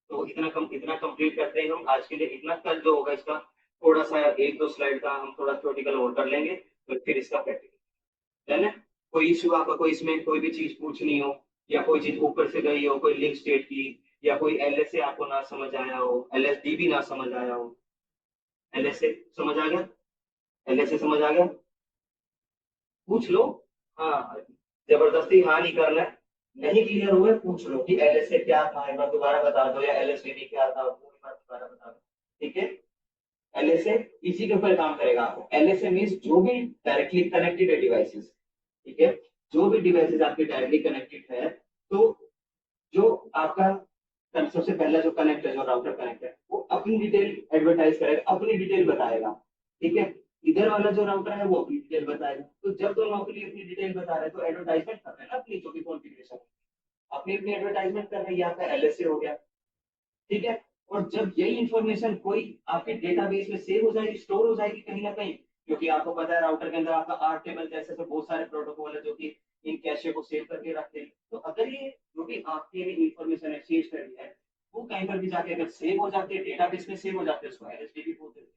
तो इतना कंप्लीट करते हैं हम आज के लिए, इतना कल जो होगा इसका थोड़ा सा 1-2 स्लाइड का हम थोड़ा थ्योरेटिकल और कर लेंगे, तो फिर इसका प्रैक्टिकल है ना। कोई इश्यू आपका, कोई इसमें कोई भी चीज पूछनी हो, या कोई चीज ऊपर से गई हो, कोई लिंक स्टेट की, या कोई एलएसए आपको ना समझ आया हो, एलएसडीबी ना समझ आया हो, एलएसए समझ आ गया, एलएसए समझ आ गया, पूछ लो। हाँ, जबरदस्ती हाँ नहीं करना है, नहीं क्लियर हुए पूछ लो कि एलएसए क्या था एक बार दोबारा बता दो, या एलएसडीबी क्या था वो एक बार दोबारा बता दो। ठीक है, एलएसए इसी के ऊपर काम करेगा आपको, एलएसए मीन्स जो भी डायरेक्टली कनेक्टेड है डिवाइसेस। ठीक है, जो भी डिवाइसेस आपके डायरेक्टली कनेक्टेड है, तो जो आपका सबसे पहला जो कनेक्ट है, जो राउटर कनेक्ट है, वो अपनी डिटेल एडवर्टाइज करेगा, अपनी डिटेल बताएगा। ठीक है, इधर वाला जो राउटर है वो अपनी डिटेल बताएगा, तो जब दोनों अपनी अपनी डिटेल बता रहे हैं तो एडवर्टाइजमेंट कर रहे हैं ना अपनी जो भी कॉन्फ़िगरेशन, अपनी अपनी एडवर्टाइजमेंट कर रहे हैं, ये आपका एलएसए हो गया। ठीक है, और जब यही इंफॉर्मेशन कोई आपके डेटाबेस में सेव हो जाएगी, स्टोर हो जाएगी कहीं ना कहीं, क्योंकि आपको पता है राउटर के अंदर आपका आर टेबल जैसे तो बहुत सारे प्रोटोकॉल है जो कि इन कैशे को सेव करके रखते हैं, तो अगर ये जो भी आपके इंफॉर्मेशन एक्सचेंज कर रही है वो कहीं पर भी जाके अगर सेव हो जाती है, डेटाबेस में सेव हो जाते हैं, उसको एलएसडीबी बोलते हैं।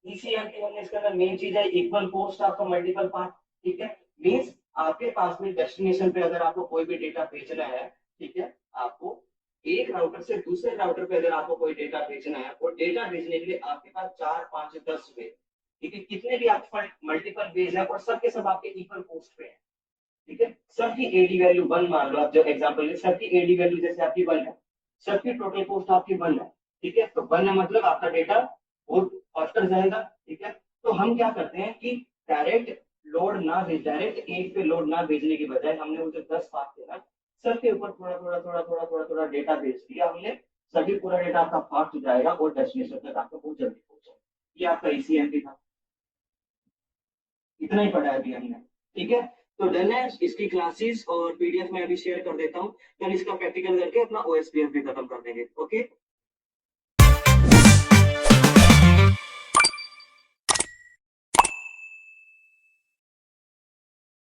ईसीएमटी इसके अंदर मेन चीज है इक्वल पोस्ट आपका मल्टीपल पाथ। ठीक है, मीन्स आपके पास में डेस्टिनेशन पे अगर आपको कोई भी डेटा भेजना है, ठीक है, आपको एक राउटर से दूसरे राउटर पे अगर आपको कोई डेटा भेजना है, और डेटा भेजने के लिए आपके पास 4-5-10 वे, ठीक है, कितने भी आपके पास मल्टीपल वेज है और सबके सब आपके इक्वल पोस्ट पे है। ठीक है, सबकी एडी वैल्यू 1 मान लो, आप जो एग्जांपल है सबकी एडी वैल्यू जैसे आपकी 1 है, सबकी टोटल पोस्ट आपकी 1 है। ठीक है, तो 1 है मतलब आपका डेटा बहुत फास्टर जाएगा। ठीक है, तो हम क्या करते हैं कि डायरेक्ट एक पे लोड ना भेजने की बजाय हमने वो जो 10 पार्ट थे ना, सबके ऊपर थोड़ा डेटा भेज दिया हमने। सभी पूरा डेटा आपका फास्ट जाएगा और डेस्टिनेशन तक आपको बहुत जल्दी पहुंचेगा। ये आपका ईसीएमपी था, इतना ही पढ़ा है अभी हमने। ठीक है, तो डन है। इसकी क्लासेस और पीडीएफ में अभी शेयर कर देता हूँ। कल इसका प्रैक्टिकल करके अपना ओएसपीएफ भी खत्म कर देंगे। ओके।